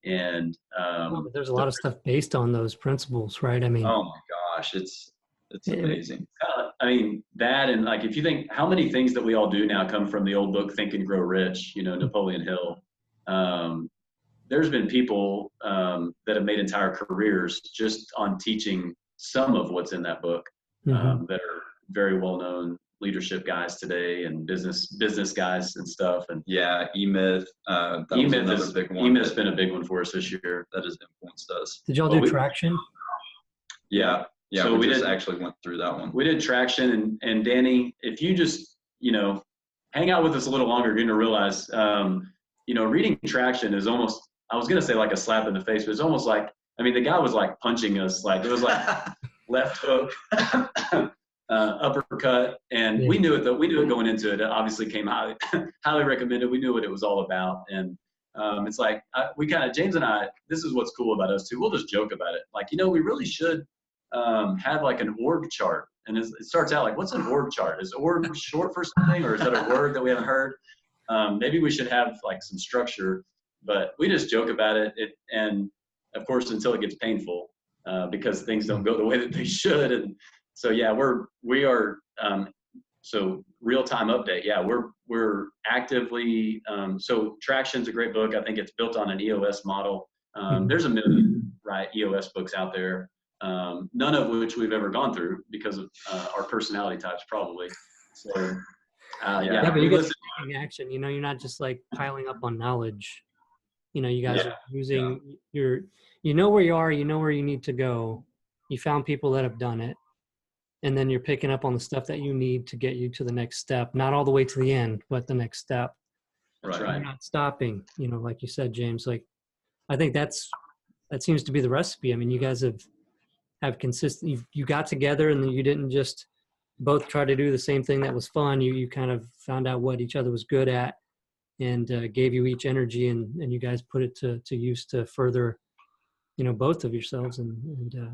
And but there's a lot of stuff based on those principles, right? I mean, oh my gosh, it's amazing. I mean, that, and like, if you think how many things that we all do now come from the old book, Think and Grow Rich, Napoleon Hill. There's been people that have made entire careers just on teaching some of what's in that book, that are very well-known leadership guys today, and business guys and stuff. And E-Myth. E-Myth's been a big one for us this year. That has influenced us. Did y'all do traction? Yeah. Yeah. So we just actually went through that one. We did traction, and Danny, if you just, hang out with us a little longer, you're going to realize, reading traction is almost, I was going to say like a slap in the face, but it's almost like, the guy was like punching us. Like it was like left hook, uppercut. And we knew it though. We knew it going into it. It obviously came highly recommended. We knew what it was all about. And it's like, James and I, this is what's cool about us too. We'll just joke about it. Like, we really should have like an org chart. And it starts out like, what's an org chart? Is org short for something, or is that a word that we haven't heard? Maybe we should have like some structure, but we just joke about it. And of course, until it gets painful, because things don't go the way that they should. And so, yeah, we are, so real-time update. Yeah, we're actively, so Traction's a great book. I think it's built on an EOS model. There's a million, right, EOS books out there, none of which we've ever gone through because of our personality types, probably. So, yeah, but you get taking action. You're not just like piling up on knowledge. You guys are using you know where you are, you know where you need to go. You found people that have done it. And then you're picking up on the stuff that you need to get you to the next step, not all the way to the end, but the next step. Right. You're not stopping, like you said, James. Like, I think that seems to be the recipe. You guys have consistent, you got together and you didn't just both try to do the same thing that was fun. You kind of found out what each other was good at and gave you each energy, and you guys put it to use to further both of yourselves, and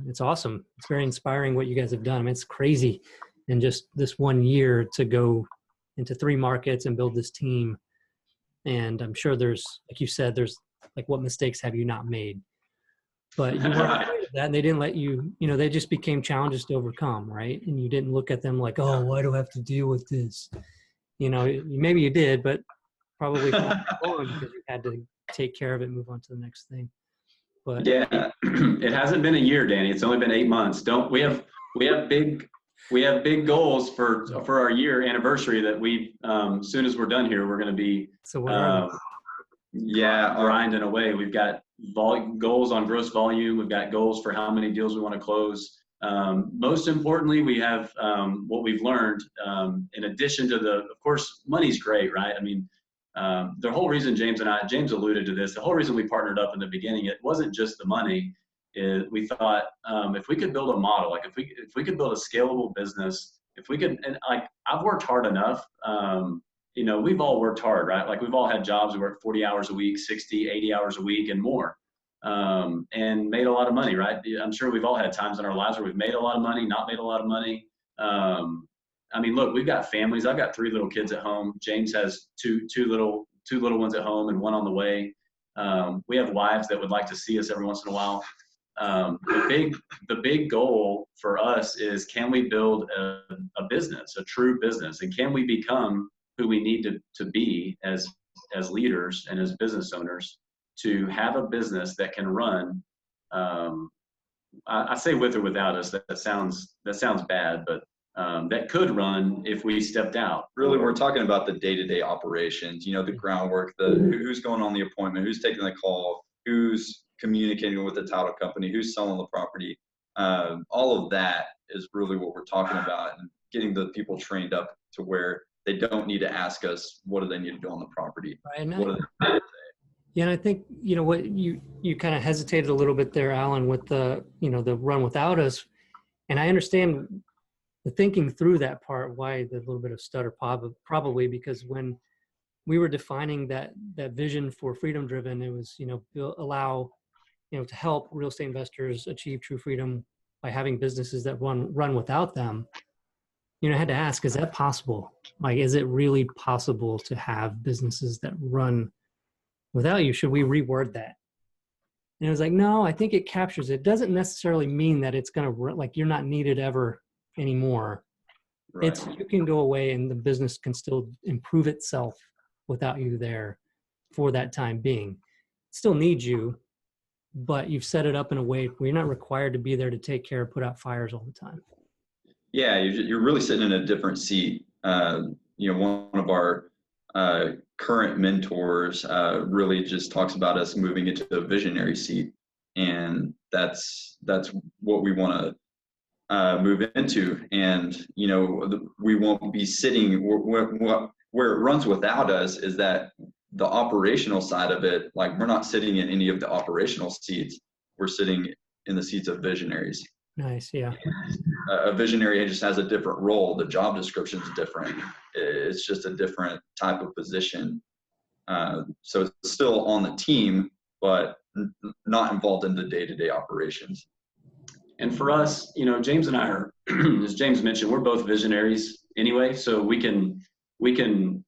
it's awesome. It's very inspiring what you guys have done. It's crazy in just this 1 year to go into 3 markets and build this team. And I'm sure there's, like you said, there's like, what mistakes have you not made? But you weren't afraid of that, and they didn't let you, they just became challenges to overcome, right? And you didn't look at them like, oh, why do I have to deal with this? Maybe you did, but probably because you had to take care of it and move on to the next thing. But yeah, it hasn't been a year, Danny. It's only been 8 months. We have big goals for our year anniversary that as soon as we're done here, we're going to be grinding away. We've got goals on gross volume. We've got goals for how many deals we want to close. Most importantly, we have what we've learned in addition to of course, money's great, right? The whole reason James alluded to this, the whole reason we partnered up in the beginning, it wasn't just the money. We thought if we could build a model, like if we could build a scalable business, I've worked hard enough. We've all worked hard, right? Like we've all had jobs. We work 40 hours a week, 60, 80 hours a week and more, and made a lot of money, right? I'm sure we've all had times in our lives where we've made a lot of money, not made a lot of money. Look, we've got families. I've got 3 little kids at home. James has two little ones at home and one on the way. We have wives that would like to see us every once in a while. The big goal for us is, can we build a business, a true business, and can we become who we need to be as leaders and as business owners to have a business that can run. I say with or without us. That sounds bad, but that could run if we stepped out. Really, we're talking about the day-to-day operations, the groundwork, who's going on the appointment, who's taking the call, who's communicating with the title company, who's selling the property. All of that is really what we're talking about, and getting the people trained up to where they don't need to ask us, what do they need to do on the property? Right. Yeah, and I think, what you kind of hesitated a little bit there, Alan, with the run without us. And I understand the thinking through that part, why the little bit of stutter probably because when we were defining that vision for Freedom Driven, it was, allow, to help real estate investors achieve true freedom by having businesses that run without them. I had to ask, is that possible? Like, is it really possible to have businesses that run without you? Should we reword that? And it was like, no, I think it captures it. It doesn't necessarily mean that it's going to, like, you're not needed ever anymore. Right. You can go away and the business can still improve itself without you there for that time being. It still needs you, but you've set it up in a way where you're not required to be there to take care of, put out fires all the time. Yeah, you're really sitting in a different seat. One of our current mentors really just talks about us moving into a visionary seat, and that's what we want to move into. And, you know, we won't be sitting where it runs without us is that the operational side of it, like we're not sitting in any of the operational seats. We're sitting in the seats of visionaries. Nice. Yeah. A visionary just has a different role. The job description is different. It's just a different type of position. So it's still on the team, but not involved in the day-to-day operations. And for us, you know, James and I are, as James mentioned, we're both visionaries anyway. So we can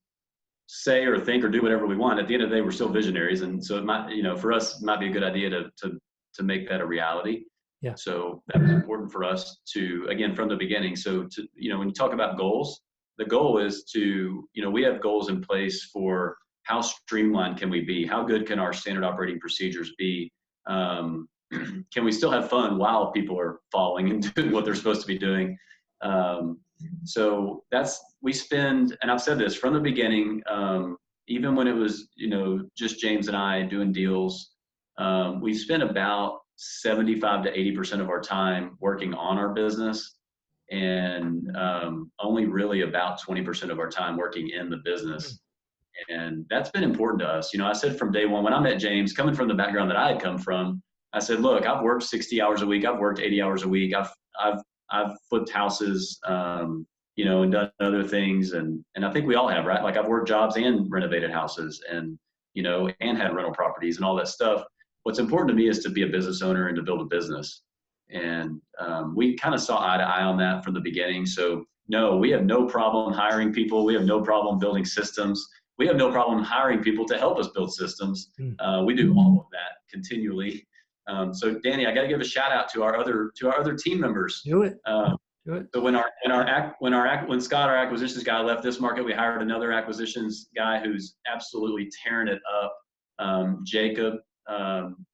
say or think or do whatever we want. At the end of the day, we're still visionaries. And so it might, you know, for us, it might be a good idea to make that a reality. Yeah. So that was important for us to, again, from the beginning. So to, you know, when you talk about goals, the goal is to, you know, we have goals in place for how streamlined can we be? How good can our standard operating procedures be? Can we still have fun while people are following and doing what they're supposed to be doing? So we spend, and I've said this from the beginning, even when it was, you know, just James and I doing deals, we spent about 75 to 80% of our time working on our business, and only really about 20% of our time working in the business. And that's been important to us. You know, I said from day one, when I met James, coming from the background that I had come from, I said, look, I've worked 60 hours a week. I've worked 80 hours a week. I've flipped houses, you know, and done other things. And I think we all have, right? Like I've worked jobs and renovated houses and, you know, and had rental properties and all that stuff. What's important to me is to be a business owner and to build a business. And we kind of saw eye to eye on that from the beginning. So no, we have no problem hiring people. We have no problem building systems. We have no problem hiring people to help us build systems. We do all of that continually. So Danny, I got to give a shout out to our other team members. Do it. Do it. So when Scott, our acquisitions guy, left this market, we hired another acquisitions guy who's absolutely tearing it up, Jacob.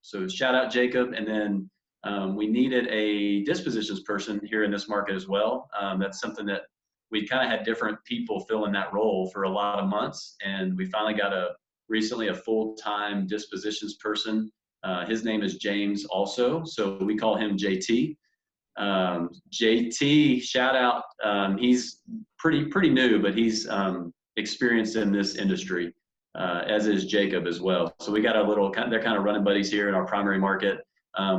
So shout out Jacob. And then we needed a dispositions person here in this market as well. That's something that we kind of had different people fill in that role for a lot of months. And we finally got recently a full-time dispositions person. His name is James also. So we call him JT. JT, shout out. He's pretty new, but he's experienced in this industry, as is Jacob as well. So we got they're kind of running buddies here in our primary market.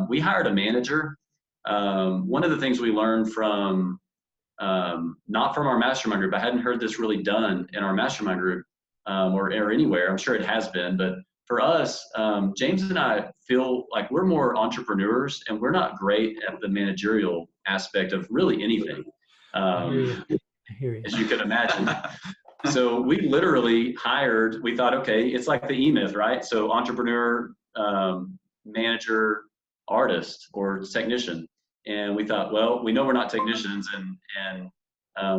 We hired a manager. One of the things we learned from, not from our mastermind group, I hadn't heard this really done in our mastermind group, or anywhere. I'm sure it has been, but for us, James and I feel like we're more entrepreneurs and we're not great at the managerial aspect of really anything, I hear you. as you can imagine. So we literally we thought, okay, it's like the E-Myth, right? So entrepreneur, manager, artist, or technician. And we thought, well, we know we're not technicians, and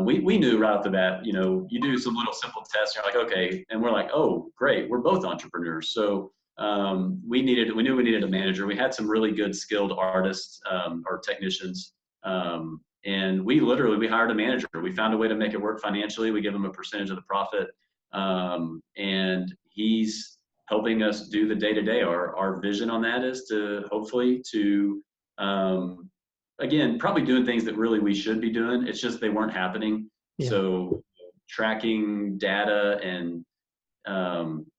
we knew right off the bat, you know, you do some little simple tests, and you're like, okay, and we're like, oh, great, we're both entrepreneurs. So we knew we needed a manager. We had some really good skilled artists or technicians, and we hired a manager. We found a way to make it work financially. We give him a percentage of the profit, and he's helping us do the day-to-day. Our vision on that is to hopefully again, probably doing things that really we should be doing. It's just they weren't happening. Yeah. So tracking data and,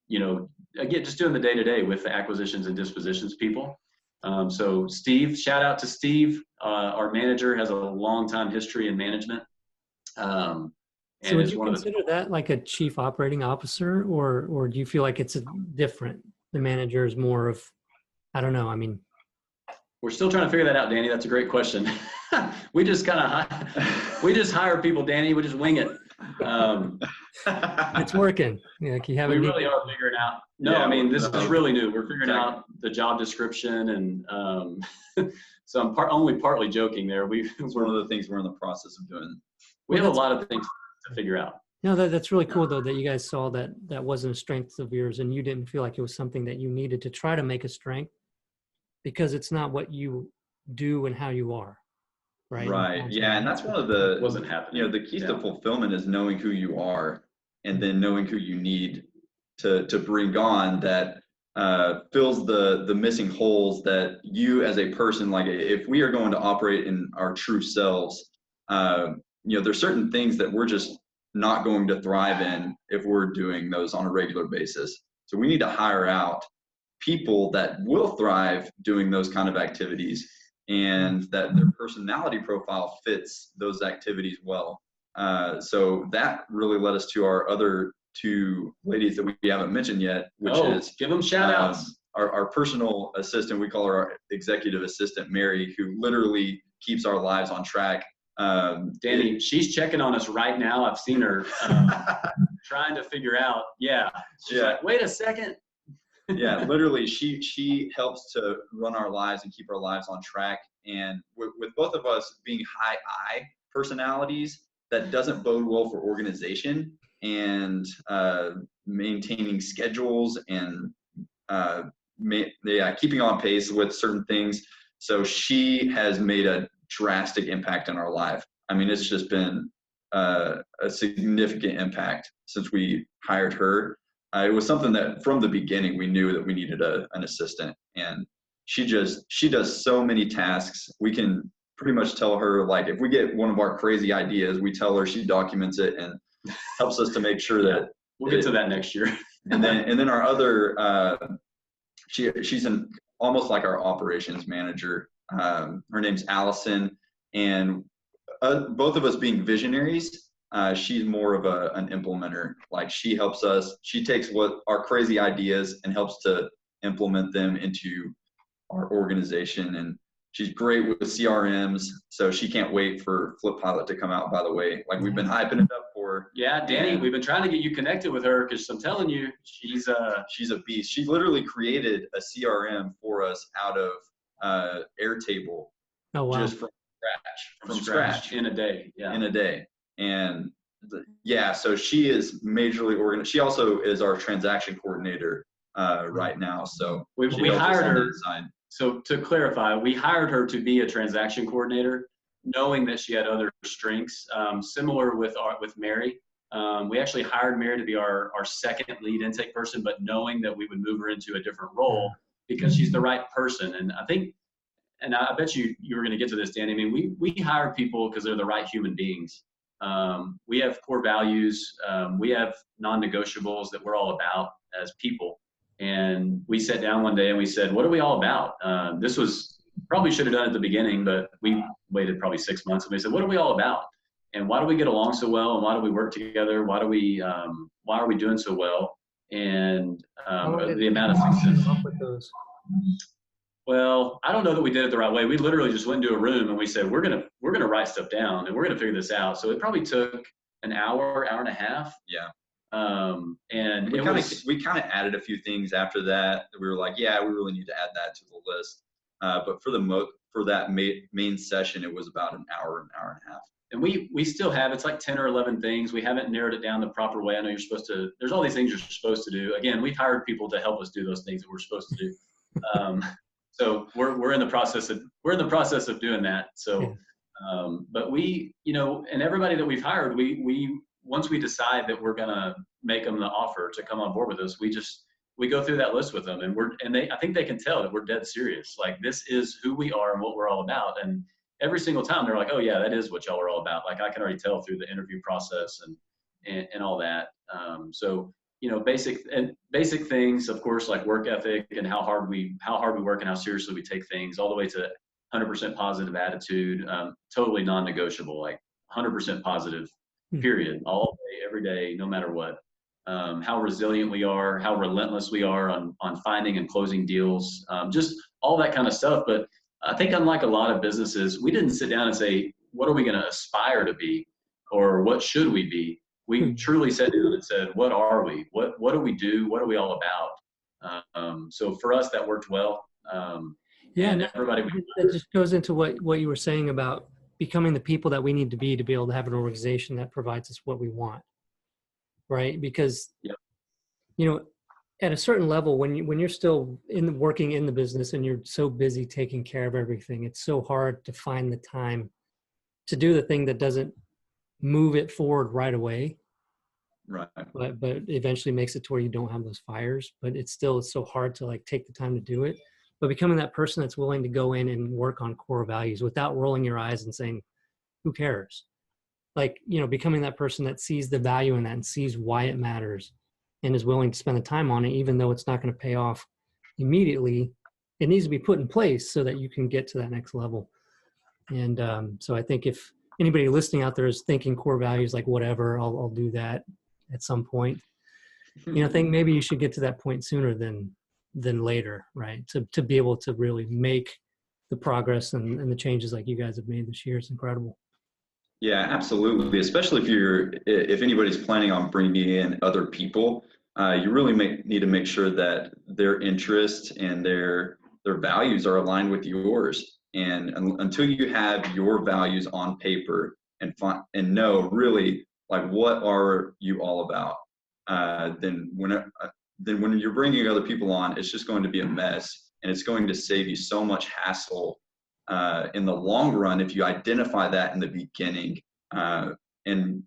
you know, again, just doing the day-to-day with the acquisitions and dispositions people. So Steve, shout out to Steve. Our manager has a long time history in management. So would you consider that like a chief operating officer, or do you feel like it's different? The manager is more of, I don't know. I mean, we're still trying to figure that out, Danny. That's a great question. We just hire people, Danny. We just wing it. It's working. Yeah, we really are figuring out. No, yeah, I mean, this is really new. We're figuring out the job description, and so I'm only partly joking there. It's one of the things we're in the process of doing. We have a lot of things to figure out. No, that's really cool though, that you guys saw that wasn't a strength of yours, and you didn't feel like it was something that you needed to try to make a strength, because it's not what you do and how you are, right? Right. Yeah, and that's one of the wasn't happening. You know, the keys to fulfillment is knowing who you are, and then knowing who you need to bring on that fills the missing holes that you as a person, like if we are going to operate in our true selves, there's certain things that we're just not going to thrive in if we're doing those on a regular basis. So we need to hire out people that will thrive doing those kind of activities, and that their personality profile fits those activities well. So that really led us to our other two ladies that we haven't mentioned yet, which is give them shout outs. Our personal assistant. We call her our executive assistant, Mary, who literally keeps our lives on track. Danny, she's checking on us right now. I've seen her trying to figure out. She's like, wait a second. Yeah, literally, she helps to run our lives and keep our lives on track. And with both of us being high I personalities, that doesn't bode well for organization and maintaining schedules and keeping on pace with certain things. So she has made a drastic impact in our life. I mean, it's just been a significant impact since we hired her. It was something that from the beginning we knew that we needed an assistant, and she does so many tasks. We can pretty much tell her, like, if we get one of our crazy ideas, we tell her, she documents it and helps us to make sure that we'll get to that next year. and then our other she's almost like our operations manager. Her name's Allison, and both of us being visionaries, she's more of an implementer. Like, she helps us, she takes what our crazy ideas and helps to implement them into our organization. And she's great with CRMs, so she can't wait for Flip Pilot to come out, by the way. Like, we've been hyping it up for her. Yeah, Danny, we've been trying to get you connected with her, because I'm telling you, she's a beast. She literally created a CRM for us out of Airtable. Oh, wow. Just from scratch in a day. Yeah. In a day. And so she is majorly organized. She also is our transaction coordinator right now. So we hired her. So to clarify, we hired her to be a transaction coordinator, knowing that she had other strengths, similar with Mary. We actually hired Mary to be our second lead intake person, but knowing that we would move her into a different role because she's the right person. And I think, and I bet you were going to get to this, Danny. I mean, we hire people because they're the right human beings. We have core values. We have non-negotiables that we're all about as people. And we sat down one day and we said, what are we all about? This was probably should have done at the beginning, but we waited probably 6 months. And we said, what are we all about? And why do we get along so well? And why do we work together? Why are we doing so well? And the amount of success. Well, I don't know that we did it the right way. We literally just went into a room and we said, we're gonna write stuff down and we're gonna figure this out. So it probably took an hour and a half. Yeah. And we kind of added a few things after that. We were like, yeah, we really need to add that to the list. But for that main session, it was about an hour and a half. And we still have, it's like 10 or 11 things. We haven't narrowed it down the proper way. I know there's all these things you're supposed to do. Again, we've hired people to help us do those things that we're supposed to do. So we're in the process of doing that. So, but we, and everybody that we've hired, we once we decide that we're gonna make them the offer to come on board with us, we go through that list with them, and I think they can tell that we're dead serious. Like, this is who we are and what we're all about. And every single time they're like, oh yeah, that is what y'all are all about. Like, I can already tell through the interview process and all that. So, basic things, of course, like work ethic and how hard we work and how seriously we take things, all the way to 100% positive attitude, totally non-negotiable, like 100% positive, period, all day, every day, no matter what. How resilient we are, how relentless we are on finding and closing deals, just all that kind of stuff. But I think, unlike a lot of businesses, we didn't sit down and say, what are we going to aspire to be, or what should we be? We truly sat down and said, what are we? What do we do? What are we all about? So for us, that worked well. And everybody. That just goes into what you were saying about becoming the people that we need to be able to have an organization that provides us what we want, right? Because, at a certain level, when you're still working in the business and you're so busy taking care of everything, it's so hard to find the time to do the thing that doesn't move it forward right away. Right. but eventually makes it to where you don't have those fires. But it's still so hard to like take the time to do it. But becoming that person that's willing to go in and work on core values without rolling your eyes and saying, who cares? Like, becoming that person that sees the value in that and sees why it matters and is willing to spend the time on it, even though it's not going to pay off immediately. It needs to be put in place so that you can get to that next level. And so I think if anybody listening out there is thinking core values, like whatever, I'll do that at some point. I think maybe you should get to that point sooner than later, right? To be able to really make the progress and the changes like you guys have made this year. It's incredible. Yeah, absolutely. Especially if anybody's planning on bringing in other people, you really need to make sure that their interests and their values are aligned with yours. And until you have your values on paper and know really like what are you all about, then when you're bringing other people on, it's just going to be a mess, and it's going to save you so much hassle in the long run if you identify that in the beginning. And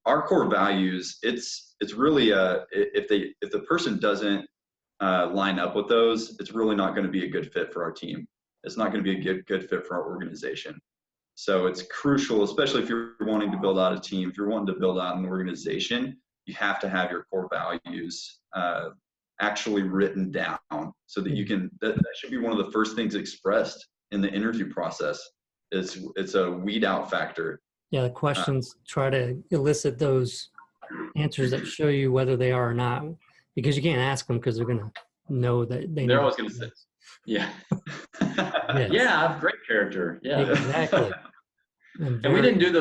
our core values, it's really if the person doesn't line up with those, it's really not going to be a good fit for our team. It's not going to be a good fit for our organization. So it's crucial, especially if you're wanting to build out a team, if you're wanting to build out an organization, you have to have your core values actually written down so that you can, that should be one of the first things expressed in the interview process. It's a weed out factor. Yeah, the questions try to elicit those answers that show you whether they are or not, because you can't ask them because they're going to know that they're always going to say, yeah. Yes. Yeah, I have great character. Yeah, exactly. And we didn't do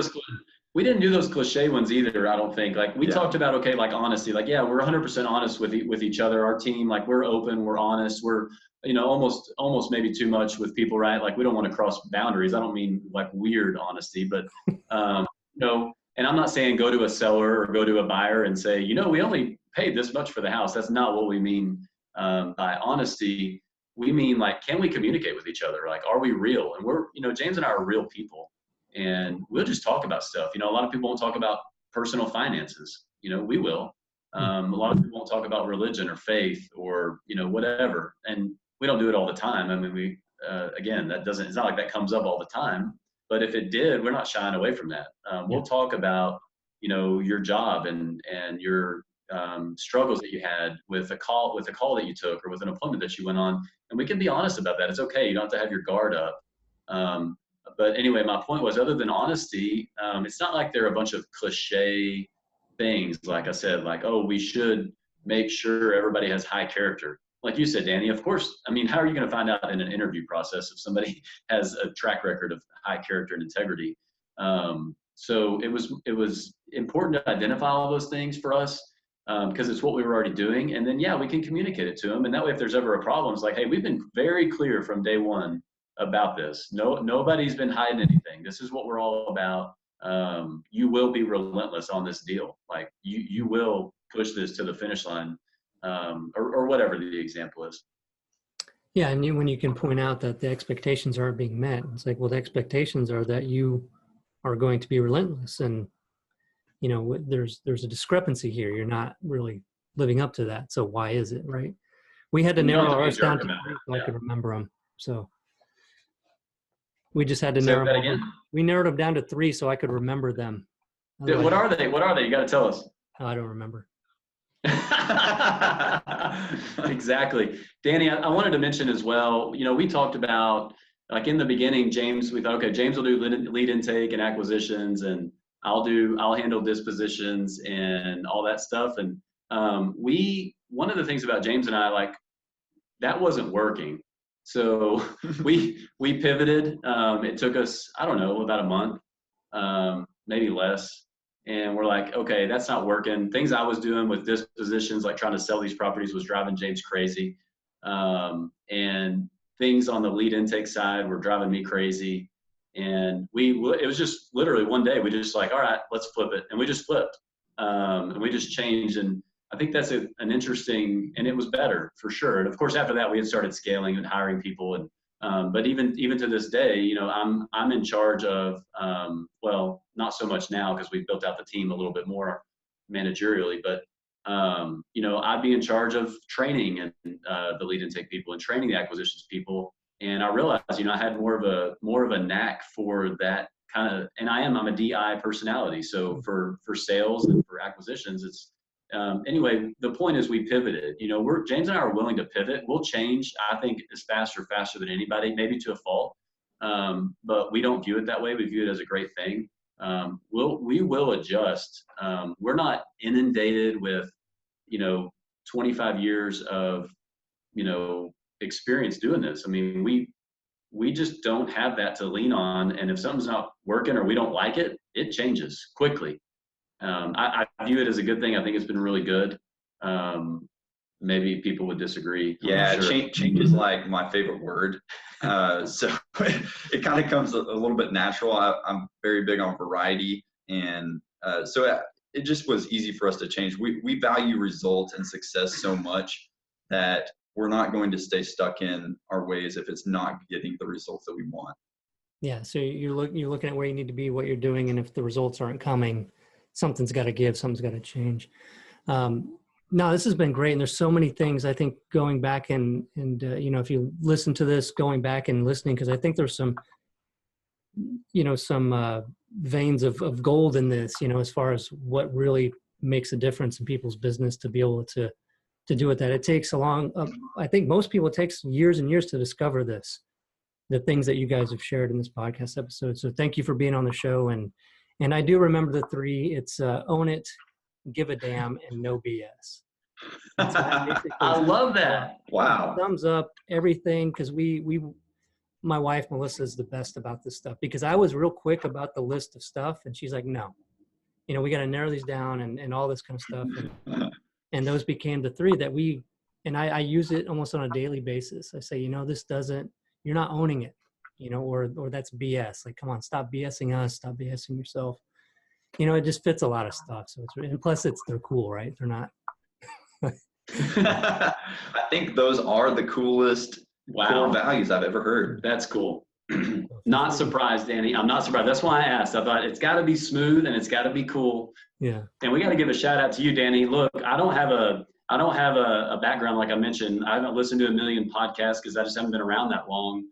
those cliche ones either. I don't think. Like we talked about, okay, like honesty. Like, yeah, we're 100% honest with each other. Our team, like we're open, we're honest, we're almost maybe too much with people, right? Like we don't want to cross boundaries. I don't mean like weird honesty, but and I'm not saying go to a seller or go to a buyer and say, we only paid this much for the house. That's not what we mean by honesty. We mean like, can we communicate with each other? Like, are we real? And we're, James and I are real people, and we'll just talk about stuff. A lot of people won't talk about personal finances. We will. A lot of people won't talk about religion or faith or, whatever. And we don't do it all the time. I mean, again, it's not like that comes up all the time, but if it did, we're not shying away from that. We'll talk about, your job and your struggles that you had with a call that you took or with an appointment that you went on. And we can be honest about that. It's okay. You don't have to have your guard up. But anyway, my point was, other than honesty, it's not like there are a bunch of cliche things. Like I said, like, oh, we should make sure everybody has high character. Like you said, Danny, of course. I mean, how are you going to find out in an interview process if somebody has a track record of high character and integrity? So it was important to identify all those things for us because it's what we were already doing. And then, we can communicate it to them. And that way, if there's ever a problem, it's like, hey, we've been very clear from day one about this. Nobody's been hiding anything. This is what we're all about. You will be relentless on this deal. Like you will push this to the finish line, or whatever the example is. Yeah, and when you can point out that the expectations aren't being met, it's like, well, the expectations are that you are going to be relentless, and there's a discrepancy here. You're not really living up to that. So why is it, right? We had to narrow ours down to 3 so I could remember them. So we just had to narrow them again. We narrowed them down to 3 so I could remember them. Otherwise, what are they? What are they? You got to tell us. Oh, I don't remember. Exactly. Danny, I wanted to mention as well, we talked about, like in the beginning, we thought, okay, James will do lead intake and acquisitions, and I'll handle dispositions and all that stuff. And one of the things about James and I, like, that wasn't working. So we pivoted. It took us, I don't know, about a month, maybe less. And we're like, okay, that's not working. Things I was doing with dispositions, like trying to sell these properties, was driving James crazy. And things on the lead intake side were driving me crazy. And it was just literally one day, we just like, all right, let's flip it. And we just flipped. And we just changed. And I think that's an interesting, and it was better for sure. And of course, after that, we had started scaling and hiring people. And but even to this day, I'm in charge of, well, not so much now because we've built out the team a little bit more. managerially, but I'd be in charge of training and the lead intake people and training the acquisitions people. And I realized, I had more of a knack for that kind of, and I'm a DI personality. So for sales and for acquisitions, it's, anyway, the point is we pivoted. James and I are willing to pivot. We'll change, I think, as faster than anybody, maybe to a fault. But we don't view it that way. We view it as a great thing. We will adjust. We're not inundated with, 25 years of, experience doing this. I mean, we just don't have that to lean on. And if something's not working or we don't like it, it changes quickly. I view it as a good thing. I think it's been really good. Maybe people would disagree. Yeah, sure. Change is like my favorite word. So it kind of comes a little bit natural. I'm very big on variety. And so it just was easy for us to change. We value results and success so much that we're not going to stay stuck in our ways if it's not getting the results that we want. Yeah. So you're looking at where you need to be, what you're doing. And if the results aren't coming, something's got to give, something's got to change. No, this has been great. And there's so many things, I think, going back and if you listen to this, going back and listening, because I think there's some veins of gold in this, as far as what really makes a difference in people's business to be able to do it. That it takes I think most people, it takes years and years to discover the things that you guys have shared in this podcast episode. So thank you for being on the show. And I do remember the 3, it's own it, give a damn, and no BS. I love that. Wow. Thumbs up everything. Cause my wife, Melissa, is the best about this stuff, because I was real quick about the list of stuff. And she's like, no, we got to narrow these down and all this kind of stuff. And those became the 3 that I use it almost on a daily basis. I say, you're not owning it, or that's BS. Like, come on, stop BSing us, stop BSing yourself. It just fits a lot of stuff. So and plus they're cool, right? They're not. I think those are the coolest core values I've ever heard. That's cool. Not surprised, Danny. I'm not surprised. That's why I asked. I thought it's got to be smooth and it's got to be cool. Yeah. And we got to give a shout out to you, Danny. Look, I don't have a background, like I mentioned. I haven't listened to a million podcasts because I just haven't been around that long.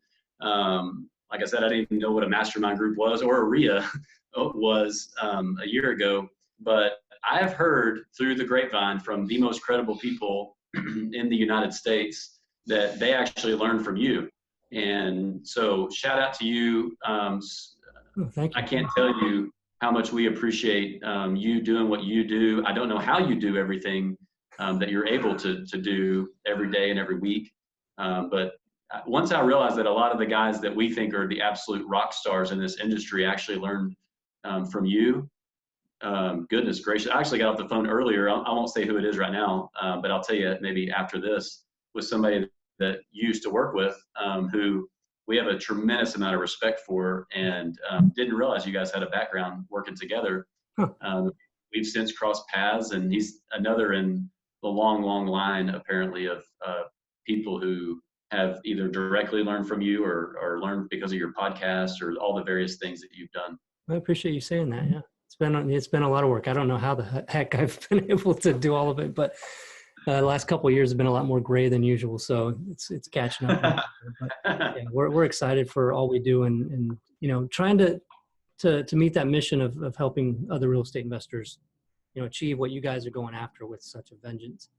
Like I said, I didn't even know what a mastermind group was or a RIA was a year ago. But I have heard through the grapevine from the most credible people in the United States that they actually learned from you. And so shout out to you. Thank you. I can't tell you how much we appreciate you doing what you do. I don't know how you do everything that you're able to do every day and every week. But once I realized that a lot of the guys that we think are the absolute rock stars in this industry actually learned from you, goodness gracious. I actually got off the phone earlier. I won't say who it is right now, but I'll tell you maybe after this, with somebody that you used to work with, who we have a tremendous amount of respect for, and didn't realize you guys had a background working together. We've since crossed paths, and he's another in the long line, apparently, of people who have either directly learned from you or learned because of your podcast or all the various things that you've done. I appreciate you saying that. Yeah, it's been a lot of work. I don't know how the heck I've been able to do all of it, but the last couple of years have been a lot more gray than usual, so it's catching up. But, yeah, we're excited for all we do, and trying to meet that mission of helping other real estate investors, achieve what you guys are going after with such a vengeance.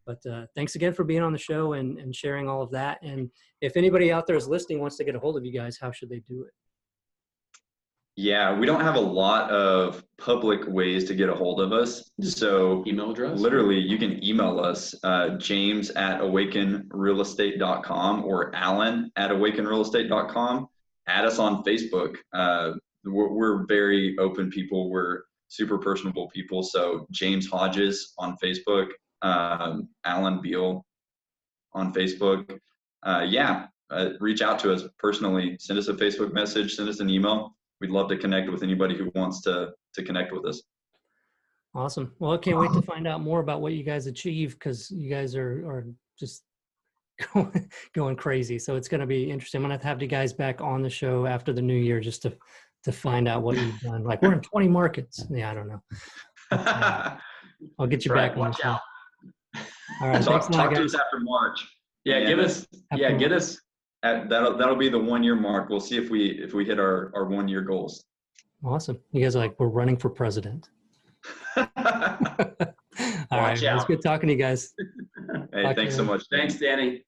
But thanks again for being on the show and sharing all of that. And if anybody out there is listening wants to get a hold of you guys, how should they do it? Yeah, we don't have a lot of public ways to get a hold of us. So email address? Literally, you can email us, james@awakenrealestate.com or alan@awakenrealestate.com. Add us on Facebook. We're very open people. We're super personable people. So James Hodges on Facebook, Alan Biel on Facebook. Reach out to us personally. Send us a Facebook message. Send us an email. We'd love to connect with anybody who wants to connect with us. Awesome. Well, I can't wait to find out more about what you guys achieve, because you guys are just going crazy. So it's going to be interesting. I'm going to have you guys back on the show after the new year just to find out what you've done. Like, we're in 20 markets. Yeah, I don't know. I'll get you Right, back on the watch show. out. All right. Thanks a lot, Talk to guys. us after March. Yeah, And, give us. Yeah, after get us. that'll be the 1 year mark. We'll see if we hit our 1 year goals. Awesome. You guys are like, we're running for president. All right. Watch It was out. good talking to you guys. Hey, Talk to thanks you so later. much. Thanks, Danny.